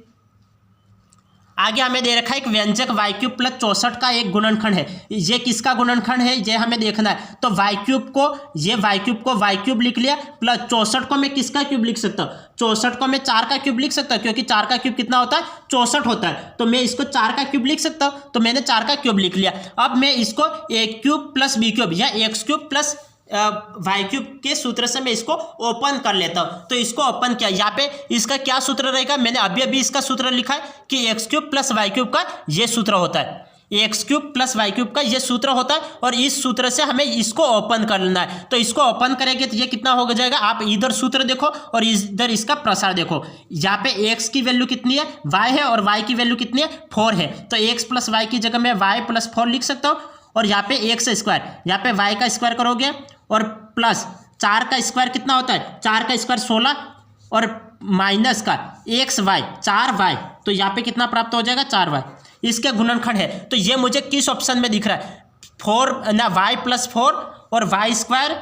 आगे हमें दे रखा है एक व्यंजक वाई क्यूब प्लस 64 का एक गुणनखंड है। ये किसका गुणनखंड है ये हमें देखना है। तो वाई क्यूब को वाई क्यूब लिख लिया, प्लस 64 को मैं किसका क्यूब लिख सकता हूँ, 64 को मैं 4 का क्यूब लिख सकता हूँ, क्योंकि 4 का क्यूब कितना होता है 64 होता है। तो मैं इसको 4 का क्यूब लिख सकता हूँ, तो मैंने 4 का क्यूब लिख लिया। अब मैं इसको a cube plus b cube या x cube plus Y cube के सूत्र से मैं इसको ओपन कर लेता हूं। तो इसको ओपन किया, यहाँ पे इसका क्या सूत्र रहेगा, मैंने अभी इसका सूत्र लिखा है कि x cube plus Y cube का ये सूत्र होता है, x cube plus Y cube का ये सूत्र होता है। और इस सूत्र से हमें इसको ओपन करना है। तो इसको ओपन करेंगे तो ये कितना हो जाएगा, आप इधर सूत्र देखो और इधर इसका प्रसार देखो। यहाँ पे एक्स की वैल्यू कितनी है वाई है, और वाई की वैल्यू कितनी है 4 है। तो एक्स प्लस वाई की जगह मैं वाई प्लस 4 लिख सकता हूँ। और यहाँ पे एक्स स्क्वायर, यहाँ पे वाई का स्क्वायर करोगे और प्लस 4 का स्क्वायर कितना होता है 4 का स्क्वायर 16 और माइनस का एक्स वाई 4 वाई, तो यहाँ पे कितना प्राप्त हो जाएगा 4 वाई। इसके गुणनखंड है। तो ये मुझे किस ऑप्शन में दिख रहा है 4 ना वाई प्लस 4 और वाई स्क्वायर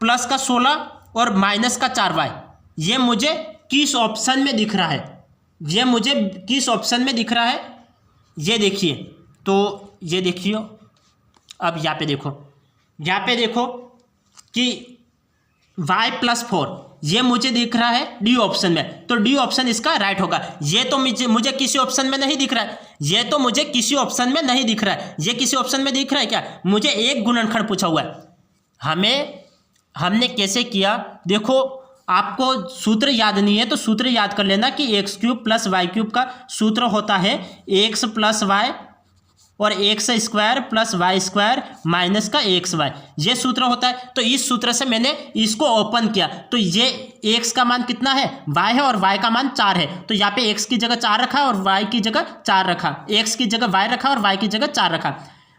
प्लस का 16 और माइनस का 4 वाई, ये मुझे किस ऑप्शन में दिख रहा है, ये मुझे किस ऑप्शन में दिख रहा है ये देखिए। तो ये देखिए, अब यहाँ पे देखो कि y प्लस 4 ये मुझे दिख रहा है डी ऑप्शन में। तो डी ऑप्शन इसका राइट होगा। ये तो मुझे किसी ऑप्शन में नहीं दिख रहा है, ये तो मुझे किसी ऑप्शन में नहीं दिख रहा है। ये किसी ऑप्शन में दिख रहा है क्या, मुझे एक गुणनखंड पूछा हुआ है, हमें हमने कैसे किया, देखो आपको सूत्र याद नहीं है तो सूत्र याद कर लेना कि x cube plus Y cube का सूत्र होता है एक्स प्लस वाई और x square plus Y square minus का एक्स वाई, ये सूत्र होता है। तो इस सूत्र से मैंने इसको ओपन किया तो ये एक्स का मान कितना है, वाई है, और वाई का मान 4 है। तो यहाँ पे एक्स की जगह 4 रखा और वाई की जगह 4 रखा, एक्स की जगह वाई रखा और वाई की जगह 4 रखा।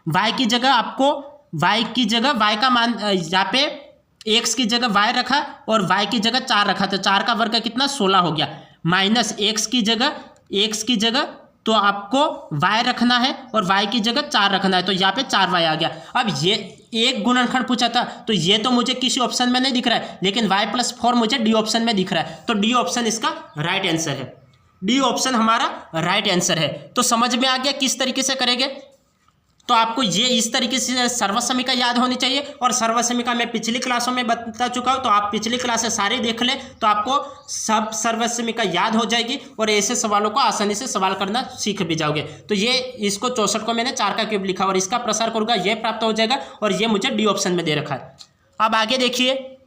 वाई की जगह आपको वाई की जगह वाई का मान यहाँ पे एक्स की जगह वाई रखा और वाई की जगह 4 रखा, तो 4 का वर्ग कितना 16 हो गया, माइनस एक्स की जगह तो आपको y रखना है और y की जगह 4 रखना है, तो यहाँ पे 4y आ गया। अब ये एक गुणनखंड पूछा था तो ये तो मुझे किसी ऑप्शन में नहीं दिख रहा है, लेकिन y+4 मुझे डी ऑप्शन में दिख रहा है, तो डी ऑप्शन इसका राइट आंसर है। डी ऑप्शन हमारा राइट आंसर है। तो समझ में आ गया किस तरीके से करेंगे। तो आपको ये इस तरीके से सर्वसमिका याद होनी चाहिए, और सर्वसमिका मैं पिछली क्लासों में बता चुका हूँ, तो आप पिछली क्लासें सारी देख लें तो आपको सब सर्वसमिका याद हो जाएगी और ऐसे सवालों को आसानी से सवाल करना सीख भी जाओगे। तो ये इसको 64 को मैंने 4 का क्यूब लिखा और इसका प्रसार करूँगा, ये प्राप्त हो जाएगा, और ये मुझे डी ऑप्शन में दे रखा है। अब आगे देखिए,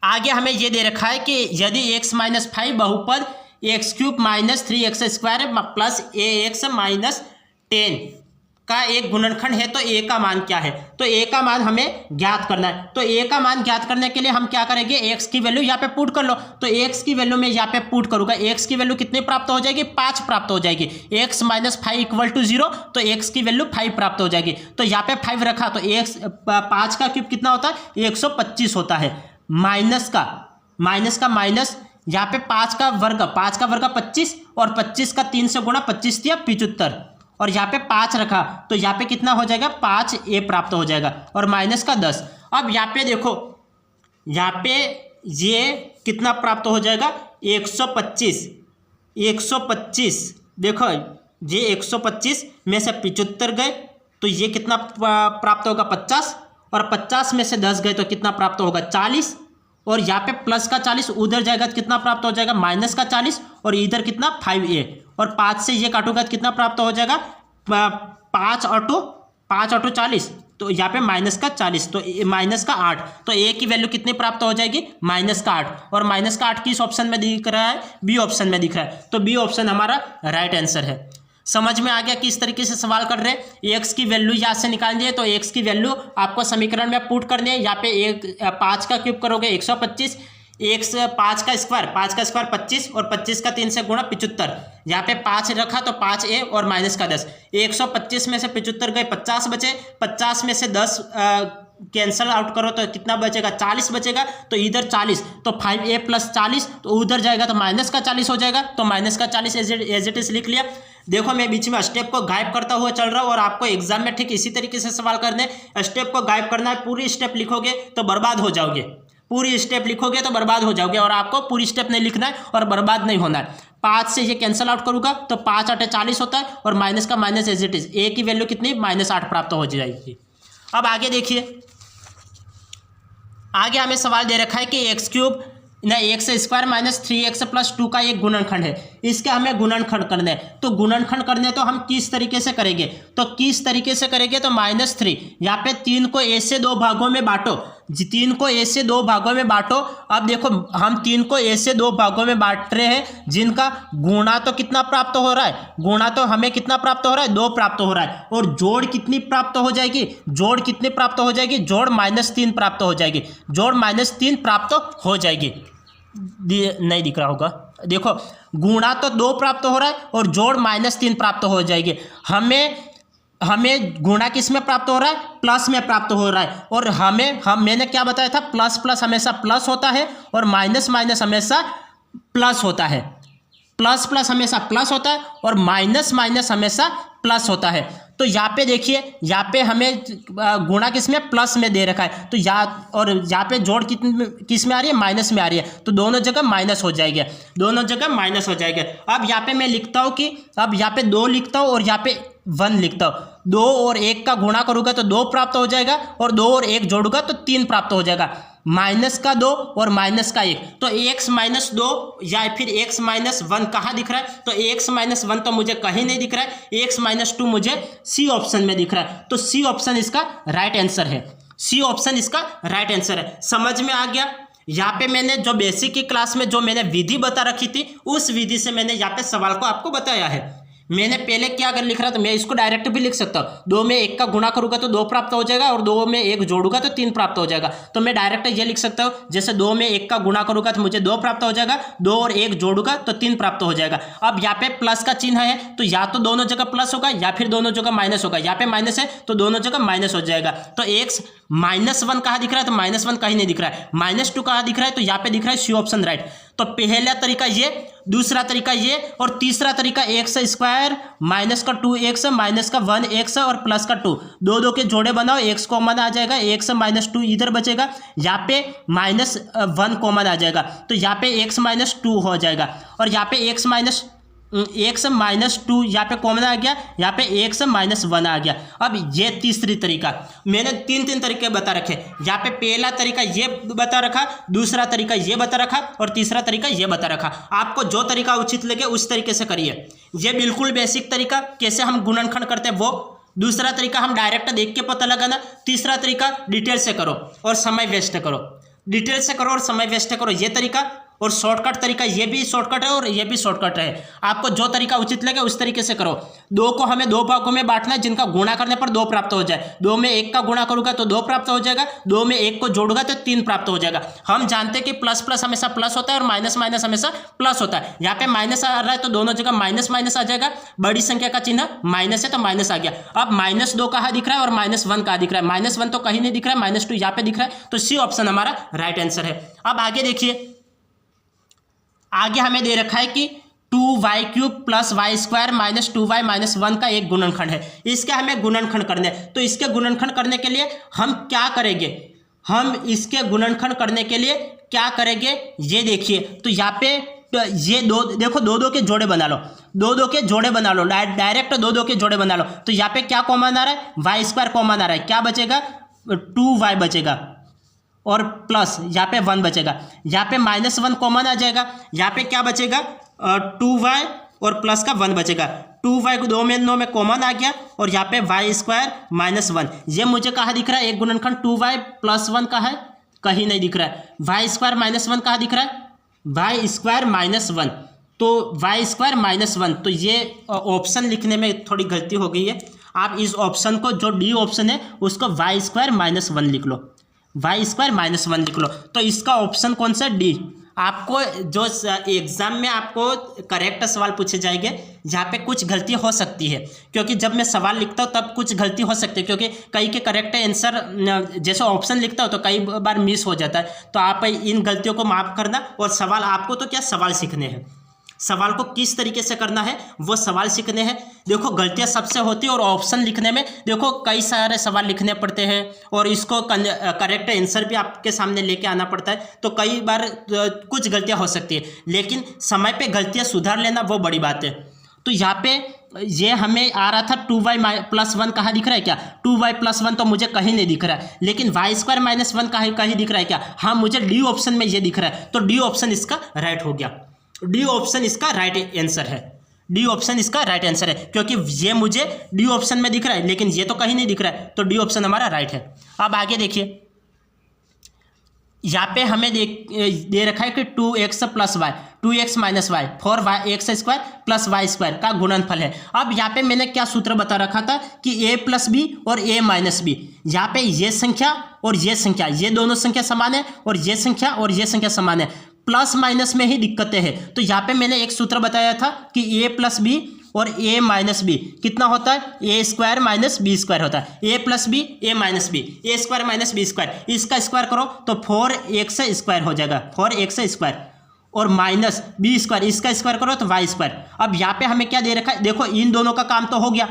आगे हमें ये दे रखा है कि यदि x - 5 बहुपद x³ - 3x square plus ax - 10 का एक गुणनखंड है तो a का मान क्या है। तो a का मान हमें ज्ञात करना है। तो a का मान ज्ञात करने के लिए हम क्या करेंगे, x की वैल्यू यहाँ पे पुट कर लो। तो x की वैल्यू में यहाँ पे पुट करूँगा, x की वैल्यू कितनी प्राप्त हो जाएगी, 5 प्राप्त हो जाएगी। x - 5 = 0, तो x की वैल्यू 5 प्राप्त हो जाएगी। तो यहाँ पे 5 रखा तो 5 का क्यूब कितना होता है, 125 होता है। माइनस का माइनस, यहाँ पे 5 का वर्ग 25 और 25 का 3 से गुणा 25 दिया 75, और यहाँ पे 5 रखा तो यहाँ पे कितना हो जाएगा, 5a प्राप्त हो जाएगा, और माइनस का 10। अब यहाँ पे देखो, यहाँ पे ये कितना प्राप्त हो जाएगा, 125 देखो ये 125 में से 75 गए तो ये कितना प्राप्त होगा, 50, और 50 में से 10 गए तो कितना प्राप्त होगा, 40, और यहाँ पे प्लस का 40 उधर जाएगा तो कितना प्राप्त हो जाएगा, माइनस का 40, और इधर कितना 5a, और 5 से ये काटूंगा तो कितना प्राप्त हो जाएगा, 5 ऑटो 40, तो यहाँ पे माइनस का 40, तो माइनस का 8, तो a की वैल्यू कितनी प्राप्त हो जाएगी, माइनस का 8, और माइनस का 8 किस ऑप्शन में दिख रहा है, बी ऑप्शन में दिख रहा है। तो बी ऑप्शन हमारा राइट आंसर है। समझ में आ गया किस तरीके से सवाल कर रहे हैं। x की वैल्यू यहाँ से निकालनी है तो x की वैल्यू आपको समीकरण में पुट करनी है। यहाँ पे 5 का क्यूब करोगे 125, 5 का स्क्वायर 25, और 25 का 3 से गुणा 75। यहाँ पे 5 रखा तो 5a और माइनस का 10। 125 में से 75 गए, 50 बचे, 50 में से 10 कैंसल आउट करो तो कितना बचेगा, 40 बचेगा। तो इधर 40 तो 5a + 40, तो उधर जाएगा तो माइनस का 40 हो जाएगा, तो माइनस का 40 एज इट इज लिख लिया। देखो मैं बीच में स्टेप को गायब करता हुआ चल रहा हूँ, और आपको एग्जाम में ठीक इसी तरीके से सवाल करने, स्टेप को गायब करना है। पूरी स्टेप लिखोगे तो बर्बाद हो जाओगे, पूरी स्टेप लिखोगे तो बर्बाद हो जाओगे, और आपको पूरी स्टेप नहीं लिखना है और बर्बाद नहीं होना है। 5 से ये कैंसिल आउट करूंगा तो 5 × 8 = 40 होता है, और माइनस का minus as it is, a की वैल्यू कितनी, -8 प्राप्त हो जाएगी। अब आगे देखिए, आगे हमें सवाल दे रखा है कि x³ x² - 3x + 2 का एक गुणनखंड है, इसका हमें गुणनखंड करना है। तो गुणनखंड करने तो हम किस तरीके से करेंगे, तो -3, यहाँ पे 3 को a से 2 भागों में बांटो, 3 को a से 2 भागों में बांटो। अब देखो हम 3 को a से 2 भागों में बांट रहे हैं, जिनका गुणा तो कितना प्राप्त हो रहा है, गुणा तो हमें कितना प्राप्त हो रहा है, 2 प्राप्त हो रहा है, और जोड़ कितनी प्राप्त हो जाएगी, जोड़ -3 प्राप्त हो जाएगी, जोड़ -3 प्राप्त हो जाएगी। नहीं दिख रहा होगा, देखो गुणा तो 2 प्राप्त हो रहा है और जोड़ -3 प्राप्त हो जाएगी। हमें गुणा किस में प्राप्त हो रहा है, प्लस में प्राप्त हो रहा है, और मैंने क्या बताया था, प्लस हमेशा प्लस होता है और माइनस हमेशा प्लस होता है, प्लस हमेशा प्लस होता है और माइनस हमेशा प्लस होता है। तो यहाँ पे देखिए, यहाँ पे हमें गुणा किस में, प्लस में दे रखा है, तो यहाँ पे जोड़ किस में आ रही है, माइनस में आ रही है, तो दोनों जगह माइनस हो जाएगा, अब यहाँ पे मैं लिखता हूँ कि अब यहाँ पे 2 लिखता हूँ और यहाँ पे 1 लिखता हूँ। 2 और 1 का गुणा करूँगा तो 2 प्राप्त हो जाएगा, और 2 और 1 जोड़ूंगा तो 3 प्राप्त हो जाएगा। -2 और -1, तो x - 2 या फिर x - 1 कहाँ दिख रहा है, तो x - 1 तो मुझे कहीं नहीं दिख रहा है, x - 2 मुझे सी ऑप्शन में दिख रहा है, तो सी ऑप्शन इसका राइट आंसर है। सी ऑप्शन इसका राइट आंसर है। समझ में आ गया। यहाँ पे मैंने जो बेसिक की क्लास में जो मैंने विधि बता रखी थी उस विधि से मैंने यहाँ पे सवाल को आपको बताया है। मैंने पहले क्या अगर लिख रहा था, मैं इसको डायरेक्ट भी लिख सकता हूँ। 2 में 1 का गुणा करूंगा तो 2 प्राप्त हो जाएगा और 2 में 1 जोड़ूंगा तो 3 प्राप्त हो जाएगा। तो मैं डायरेक्ट ये लिख सकता हूँ, जैसे 2 में 1 का गुणा करूंगा तो मुझे 2 प्राप्त हो जाएगा, 2 और 1 जोड़ूंगा तो 3 प्राप्त हो जाएगा। अब यहाँ पे प्लस का चिन्ह है तो या तो दोनों जगह प्लस होगा या फिर दोनों जगह माइनस होगा। यहाँ पे माइनस है तो दोनों जगह माइनस हो जाएगा। तो x -1 कहाँ दिख रहा है, तो -1 कहीं नहीं दिख रहा है। -2 कहाँ दिख रहा है, तो यहाँ पे दिख रहा है सी ऑप्शन राइट। तो पहला तरीका ये, दूसरा तरीका ये और तीसरा तरीका x स्क्वायर माइनस का 2x माइनस का 1x और प्लस का 2, दो के जोड़े बनाओ, x कॉमन आ जाएगा, x -2 इधर बचेगा, यहाँ पे -1 कॉमन आ जाएगा तो यहाँ पे x -2 हो जाएगा और यहाँ पे x -2 यहाँ पे कॉमन आ गया, यहाँ पे x -1 आ गया। अब ये तीसरी तरीका, मैंने तीन तरीके बता रखे। यहाँ पे पहला तरीका ये बता रखा, दूसरा तरीका ये बता रखा और तीसरा तरीका ये बता रखा। आपको जो तरीका उचित लगे उस तरीके से करिए। ये बिल्कुल बेसिक तरीका कैसे हम गुणनखंड करते हैं वो। दूसरा तरीका हम डायरेक्ट देख के पता लगाना। तीसरा तरीका डिटेल से करो और समय वेस्ट करो, डिटेल से करो और समय वेस्ट करो, ये तरीका। और शॉर्टकट तरीका ये भी शॉर्टकट है और ये भी शॉर्टकट है। आपको जो तरीका उचित लगे उस तरीके से करो। 2 को हमें 2 भागों में बांटना है जिनका गुणा करने पर 2 प्राप्त हो जाए। 2 में 1 का गुणा करूंगा तो 2 प्राप्त हो जाएगा, 2 में 1 को जोड़ूंगा तो 3 प्राप्त हो जाएगा। हम जानते हैं कि प्लस प्लस हमेशा प्लस होता है और माइनस माइनस हमेशा प्लस होता है। यहाँ पे माइनस आ रहा है तो दोनों जगह माइनस माइनस आ जाएगा। बड़ी संख्या का चिन्ह माइनस है तो माइनस आ गया। अब -2 कहाँ दिख रहा है और -1 कहाँ दिख रहा है, -1 तो कहीं नहीं दिख रहा है, -2 यहाँ पे दिख रहा है। तो सी ऑप्शन हमारा राइट आंसर है। अब आगे देखिए, आगे हमें दे रखा है कि 2y³ + y² - 2y - 1 का एक गुणनखंड है। इसके हमें गुणनखंड करने हैं। तो इसके गुणनखंड करने के लिए हम क्या करेंगे, हम इसके गुणनखंड करने के लिए क्या करेंगे ये देखिए। तो यहाँ पे ये देखो 2 के जोड़े बना लो, 2 के जोड़े बना लो, डायरेक्ट 2 के जोड़े बना लो। तो यहाँ पे क्या कॉमन आ रहा है, y² कॉमन आ रहा है, क्या बचेगा 2y बचेगा और प्लस यहाँ पे 1 बचेगा। यहाँ पे -1 कॉमन आ जाएगा, यहाँ पे क्या बचेगा 2y और प्लस का 1 बचेगा। 2y को 2 में 9 में कॉमन आ गया और यहाँ पे y² - 1। ये मुझे कहाँ दिख रहा है, एक गुणनखंड 2y + 1 का है, कहीं नहीं दिख रहा है। y² - 1 कहाँ दिख रहा है, y² - 1। तो y² - 1, तो ये ऑप्शन लिखने में थोड़ी गलती हो गई है। आप इस ऑप्शन को, जो डी ऑप्शन है उसको y² - 1 लिख लो, y² - 1 लिख लो। तो इसका ऑप्शन कौन सा, डी। आपको जो एग्जाम में आपको करेक्ट सवाल पूछे जाएंगे जहाँ पे कुछ गलती हो सकती है, क्योंकि जब मैं सवाल लिखता हूँ तब कुछ गलती हो सकती है, क्योंकि कई के करेक्ट आंसर जैसे ऑप्शन लिखता हूँ तो कई बार मिस हो जाता है। तो आप इन गलतियों को माफ़ करना और सवाल, आपको तो क्या सवाल सीखने हैं, सवाल को किस तरीके से करना है वो सवाल सीखने हैं। देखो गलतियां सबसे होती है और ऑप्शन लिखने में देखो कई सारे सवाल लिखने पड़ते हैं और इसको करेक्ट आंसर भी आपके सामने लेके आना पड़ता है। तो कई बार कुछ गलतियां हो सकती है, लेकिन समय पे गलतियां सुधार लेना वो बड़ी बात है। तो यहाँ पे ये हमें आ रहा था 2y + 1 कहाँ दिख रहा है क्या, 2y + 1 तो मुझे कहीं नहीं दिख रहा है, लेकिन y² - 1 कहीं दिख रहा है क्या, हाँ मुझे डी ऑप्शन में ये दिख रहा है। तो डी ऑप्शन इसका राइट हो गया, डी ऑप्शन इसका राइट आंसर है, डी ऑप्शन इसका राइट आंसर है, क्योंकि ये मुझे डी ऑप्शन में दिख रहा है लेकिन ये तो कहीं नहीं दिख रहा है। तो डी ऑप्शन हमारा राइट है। अब आगे देखिए, यहाँ पे हमें दे रखा है कि 2x + y 2x - y 4x² + y² का गुणनफल है। अब यहाँ पे मैंने क्या सूत्र बता रखा था कि a + b और a - b, यहाँ पे ये संख्या और ये संख्या, ये दोनों संख्या समान है और ये संख्या और ये संख्या समान है, प्लस माइनस में ही दिक्कतें हैं। तो यहाँ पे मैंने एक सूत्र बताया था कि a + b और a - b कितना होता है, a² - b² होता है, a + b a - b, a² - b², इसका स्क्वायर करो तो 4x² हो जाएगा, 4x² और -b², इसका स्क्वायर करो तो y²। अब यहाँ पे हमें क्या दे रखा है, देखो इन दोनों का काम तो हो गया,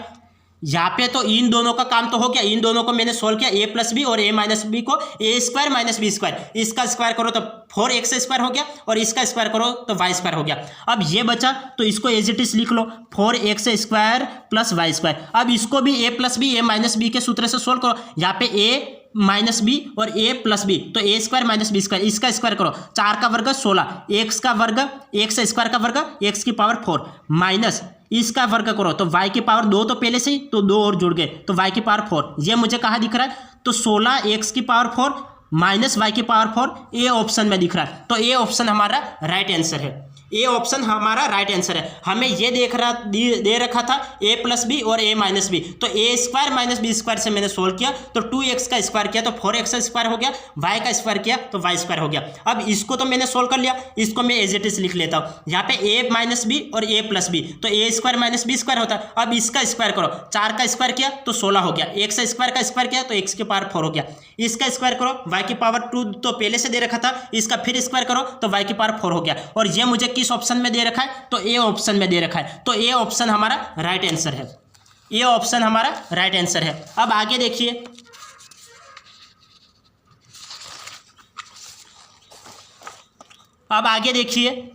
यहाँ पे तो इन दोनों का काम तो हो गया, इन दोनों को मैंने सोल्व किया, a + b और a - b को a² - b², इसका स्क्वायर करो तो 4x² हो गया और इसका स्क्वायर करो तो y² हो गया। अब ये बचा तो इसको एज इट इज लिख लो, 4x² + y²। अब इसको भी a + b a - b के सूत्र से सोल्व करो, यहाँ पे a - b और a + b, तो a² - b², इसका स्क्वायर करो, 4 का वर्ग 16, x का वर्ग, x² का वर्ग x की पावर 4 माइनस इसका वर्ग करो तो y की पावर 2 तो पहले से ही, तो 2 और जुड़ गए तो y की पावर 4। ये मुझे कहाँ दिख रहा है, तो 16 एक्स की पावर 4 माइनस वाई की पावर 4 ए ऑप्शन में दिख रहा है। तो ए ऑप्शन हमारा राइट आंसर है। ए ऑप्शन हमारा राइट आंसर है। हमें ये दे रखा था a प्लस बी और a माइनस बी, तो a square minus b square से मैंने सोल्व किया तो 2x का स्क्वायर किया तो 4x स्क्वायर हो गया, y का स्क्वायर किया तो y स्क्वायर हो गया। अब इसको तो मैंने सोल्व कर लिया, इसको मैं एज इट इज लिख लेता हूँ। यहाँ पे a माइनस बी और a प्लस बी, तो a square minus b square होता है। अब इसका स्क्वायर करो, 4 का स्क्वायर किया तो 16 हो गया, x स्क्वायर का स्क्वायर किया तो x की पावर 4 हो गया। इसका स्क्वायर करो, y की पावर 2 तो पहले से दे रखा था, इसका फिर स्क्वायर करो तो y की पावर 4 हो गया। और ये मुझे किस ऑप्शन में दे रखा है? तो ए ऑप्शन में दे रखा है। तो ए ऑप्शन हमारा राइट आंसर है। ए ऑप्शन हमारा राइट आंसर है। अब आगे देखिए, अब आगे देखिए,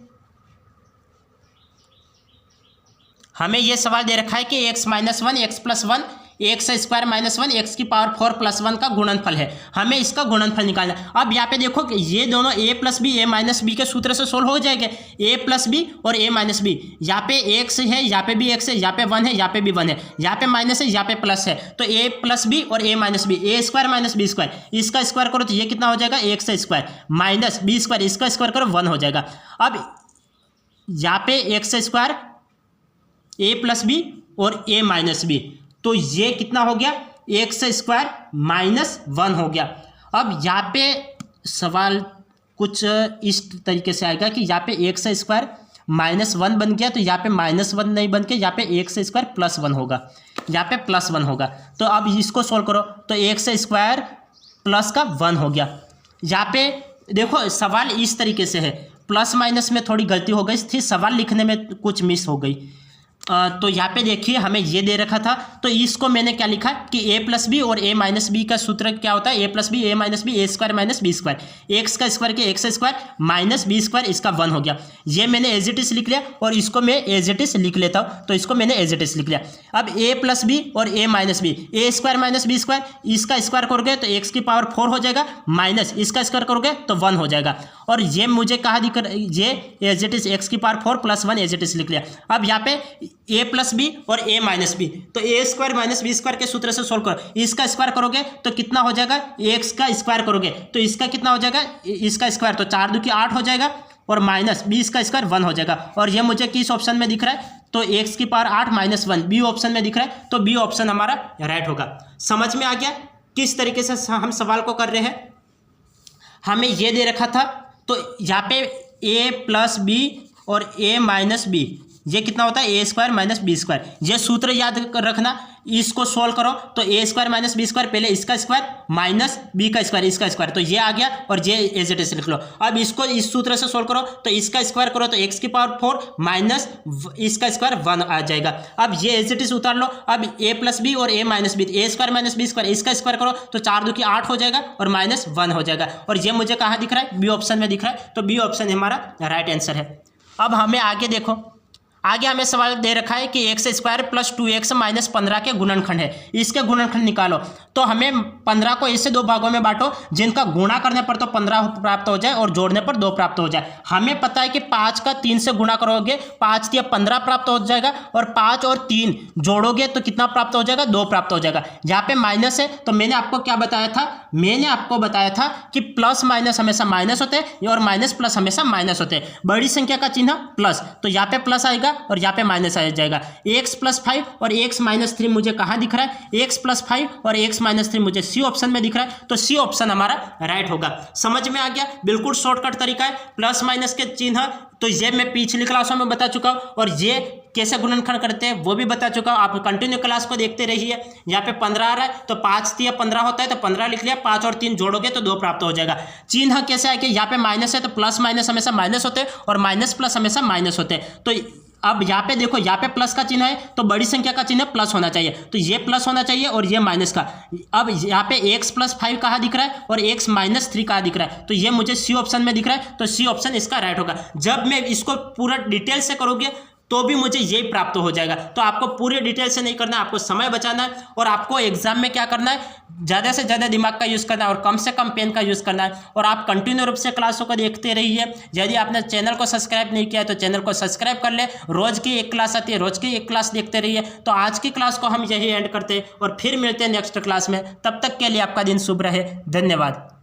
हमें यह सवाल दे रखा है कि x minus 1 x plus 1 x square minus 1 x की पावर 4 प्लस 1 का गुणनफल है। हमें इसका गुणनफल निकालना है। अब यहाँ पे देखो कि ये दोनों a plus b a minus b के सूत्र से सोल्व हो जाएंगे। a प्लस बी और a माइनस बी, यहाँ पे x है, यहाँ पे भी x है, यहाँ पे 1 है, यहाँ पे भी 1 है, यहाँ पे माइनस है, यहाँ पे प्लस है। तो a प्लस बी और a minus b, a square minus b square, इसका स्क्वायर करो तो ये कितना हो जाएगा? X square minus b square, इसका स्क्वायर करो 1 हो जाएगा। अब यहाँ पे x square a plus b और a माइनस बी, तो ये कितना हो गया? एक्स स्क्वायर माइनस 1 हो गया। अब यहाँ पे सवाल कुछ इस तरीके से आएगा कि यहाँ पे एक्स स्क्वायर माइनस 1 बन गया, तो यहाँ पे माइनस 1 नहीं बन के यहाँ पे एक्स स्क्वायर प्लस 1 होगा, यहाँ पे प्लस 1 होगा। तो अब इसको सोल्व करो तो एक्स स्क्वायर प्लस का 1 हो गया। यहाँ पे देखो सवाल इस तरीके से है, प्लस माइनस में थोड़ी गलती हो गई थी, सवाल लिखने में कुछ मिस हो गई। तो यहाँ पे देखिए हमें ये दे रखा था, तो इसको मैंने क्या लिखा कि a प्लस बी और a माइनस बी का सूत्र क्या होता है? a plus b, a minus b, a square minus b square, x का स्क्वायर के x square minus b square, इसका 1 हो गया। ये मैंने एज इट इज लिख लिया और इसको मैं एज इट इज लिख लेता हूँ, तो इसको मैंने एज इट इज लिख लिया। अब a प्लस बी और a minus b, a square minus b square, इसका स्क्वायर करोगे तो एक्स की पावर 4 हो जाएगा, माइनस इसका स्क्वायर करोगे तो 1 हो जाएगा। और ये मुझे कहाँ दिख रहा है? ये एज इट इज एक्स की power 4 plus 1 as it is लिख लिया। अब यहाँ पे a प्लस बी और a माइनस बी, तो a square minus b square के सूत्र से सोल्व करो, इसका स्क्वायर करोगे तो कितना हो जाएगा? एक्स का स्क्वायर करोगे तो इसका कितना हो जाएगा? इसका स्क्वायर, तो 4 दूनी 8 हो जाएगा और माइनस बी का स्क्वायर 1 हो जाएगा। और ये मुझे किस ऑप्शन में दिख रहा है? तो एक्स की पावर 8 माइनस 1 बी ऑप्शन में दिख रहा है, तो बी ऑप्शन हमारा राइट होगा। समझ में आ गया किस तरीके से हम सवाल को कर रहे हैं? हमें ये दे रखा था, तो यहाँ पे a प्लस बी और a माइनस बी, ये कितना होता है? A square minus b square. ये सूत्र याद रखना, इसको सोल्व करो तो a square minus b square, पहले इसका स्क्वायर माइनस बी का स्क्वायर, इसका स्क्वायर, तो ये आ गया और ये एज इट इज लिख लो। अब इसको इस सूत्र से सोल्व करो तो इसका स्क्वायर करो तो एक्स की पावर 4 माइनस इसका स्क्वायर 1 आ जाएगा। अब ये एज इट इज उतार लो। अब a प्लस बी और a minus b, a square minus b square, इसका स्क्वायर करो तो 4 दूनी 8 हो जाएगा और माइनस 1 हो जाएगा। और ये मुझे कहाँ दिख रहा है? बी ऑप्शन में दिख रहा है, तो बी ऑप्शन हमारा राइट आंसर है। अब हमें आगे देखो, आगे हमें सवाल दे रखा है कि x square plus 2x minus 15 के गुणनखंड है, इसके गुणनखंड निकालो। तो हमें 15 को ऐसे 2 भागों में बांटो जिनका गुणा करने पर तो 15 प्राप्त हो जाए और जोड़ने पर 2 प्राप्त हो जाए। हमें पता है कि 5 का 3 से गुणा करोगे 5 या 15 प्राप्त हो जाएगा, और 5 और 3 जोड़ोगे तो कितना प्राप्त हो जाएगा? 2 प्राप्त हो जाएगा। यहाँ पे माइनस है, तो मैंने आपको क्या बताया था? मैंने आपको बताया था कि प्लस माइनस हमेशा माइनस होते हैं और माइनस प्लस हमेशा माइनस होते हैं। बड़ी संख्या का चिन्ह प्लस, तो यहाँ पे प्लस आएगा और यहाँ पे माइनस आ जाएगा। x प्लस 5 और x माइनस 3 मुझे कहाँ दिख रहा है? x प्लस 5 और x माइनस 3 मुझे सी ऑप्शन में दिख रहा है, तो सी ऑप्शन हमारा राइट होगा। समझ में आ गया? बिल्कुल शॉर्टकट तरीका है। प्लस माइनस के चिन्ह तो ये मैं पिछली क्लासों में बता चुका हूँ, और ये कैसे गुणनखंड करते हैं वो भी बता चुका हूँ। आप कंटिन्यू क्लास को देखते रहिए। यहाँ पे 15 आ रहा है तो 5 3 15 होता है, तो 15 लिख लिया, 5 और 3 जोड़ोगे तो 2 प्राप्त हो जाएगा। चिन्ह कैसे आएगा? यहाँ पे माइनस है तो प्लस माइनस हमेशा माइनस होते हैं और माइनस प्लस हमेशा माइनस होते हैं। तो अब यहाँ पे देखो, यहाँ पे प्लस का चिन्ह है तो बड़ी संख्या का चिन्ह प्लस होना चाहिए, तो ये प्लस होना चाहिए और ये माइनस का। अब यहाँ पे x प्लस 5 कहाँ दिख रहा है और x माइनस 3 कहाँ दिख रहा है? तो ये मुझे सी ऑप्शन में दिख रहा है, तो सी ऑप्शन इसका राइट होगा। जब मैं इसको पूरा डिटेल से करोगे तो भी मुझे यही प्राप्त हो जाएगा। तो आपको पूरी डिटेल से नहीं करना है, आपको समय बचाना है और आपको एग्जाम में क्या करना है, ज़्यादा से ज़्यादा दिमाग का यूज़ करना है और कम से कम पेन का यूज़ करना है। और आप कंटिन्यू रूप से क्लासों को देखते रहिए। यदि आपने चैनल को सब्सक्राइब नहीं किया है तो चैनल को सब्सक्राइब कर ले। रोज़ की एक क्लास आती है, रोज़ की एक क्लास देखते रहिए। तो आज की क्लास को हम यही एंड करते हैं और फिर मिलते हैं नेक्स्ट क्लास में। तब तक के लिए आपका दिन शुभ रहे। धन्यवाद।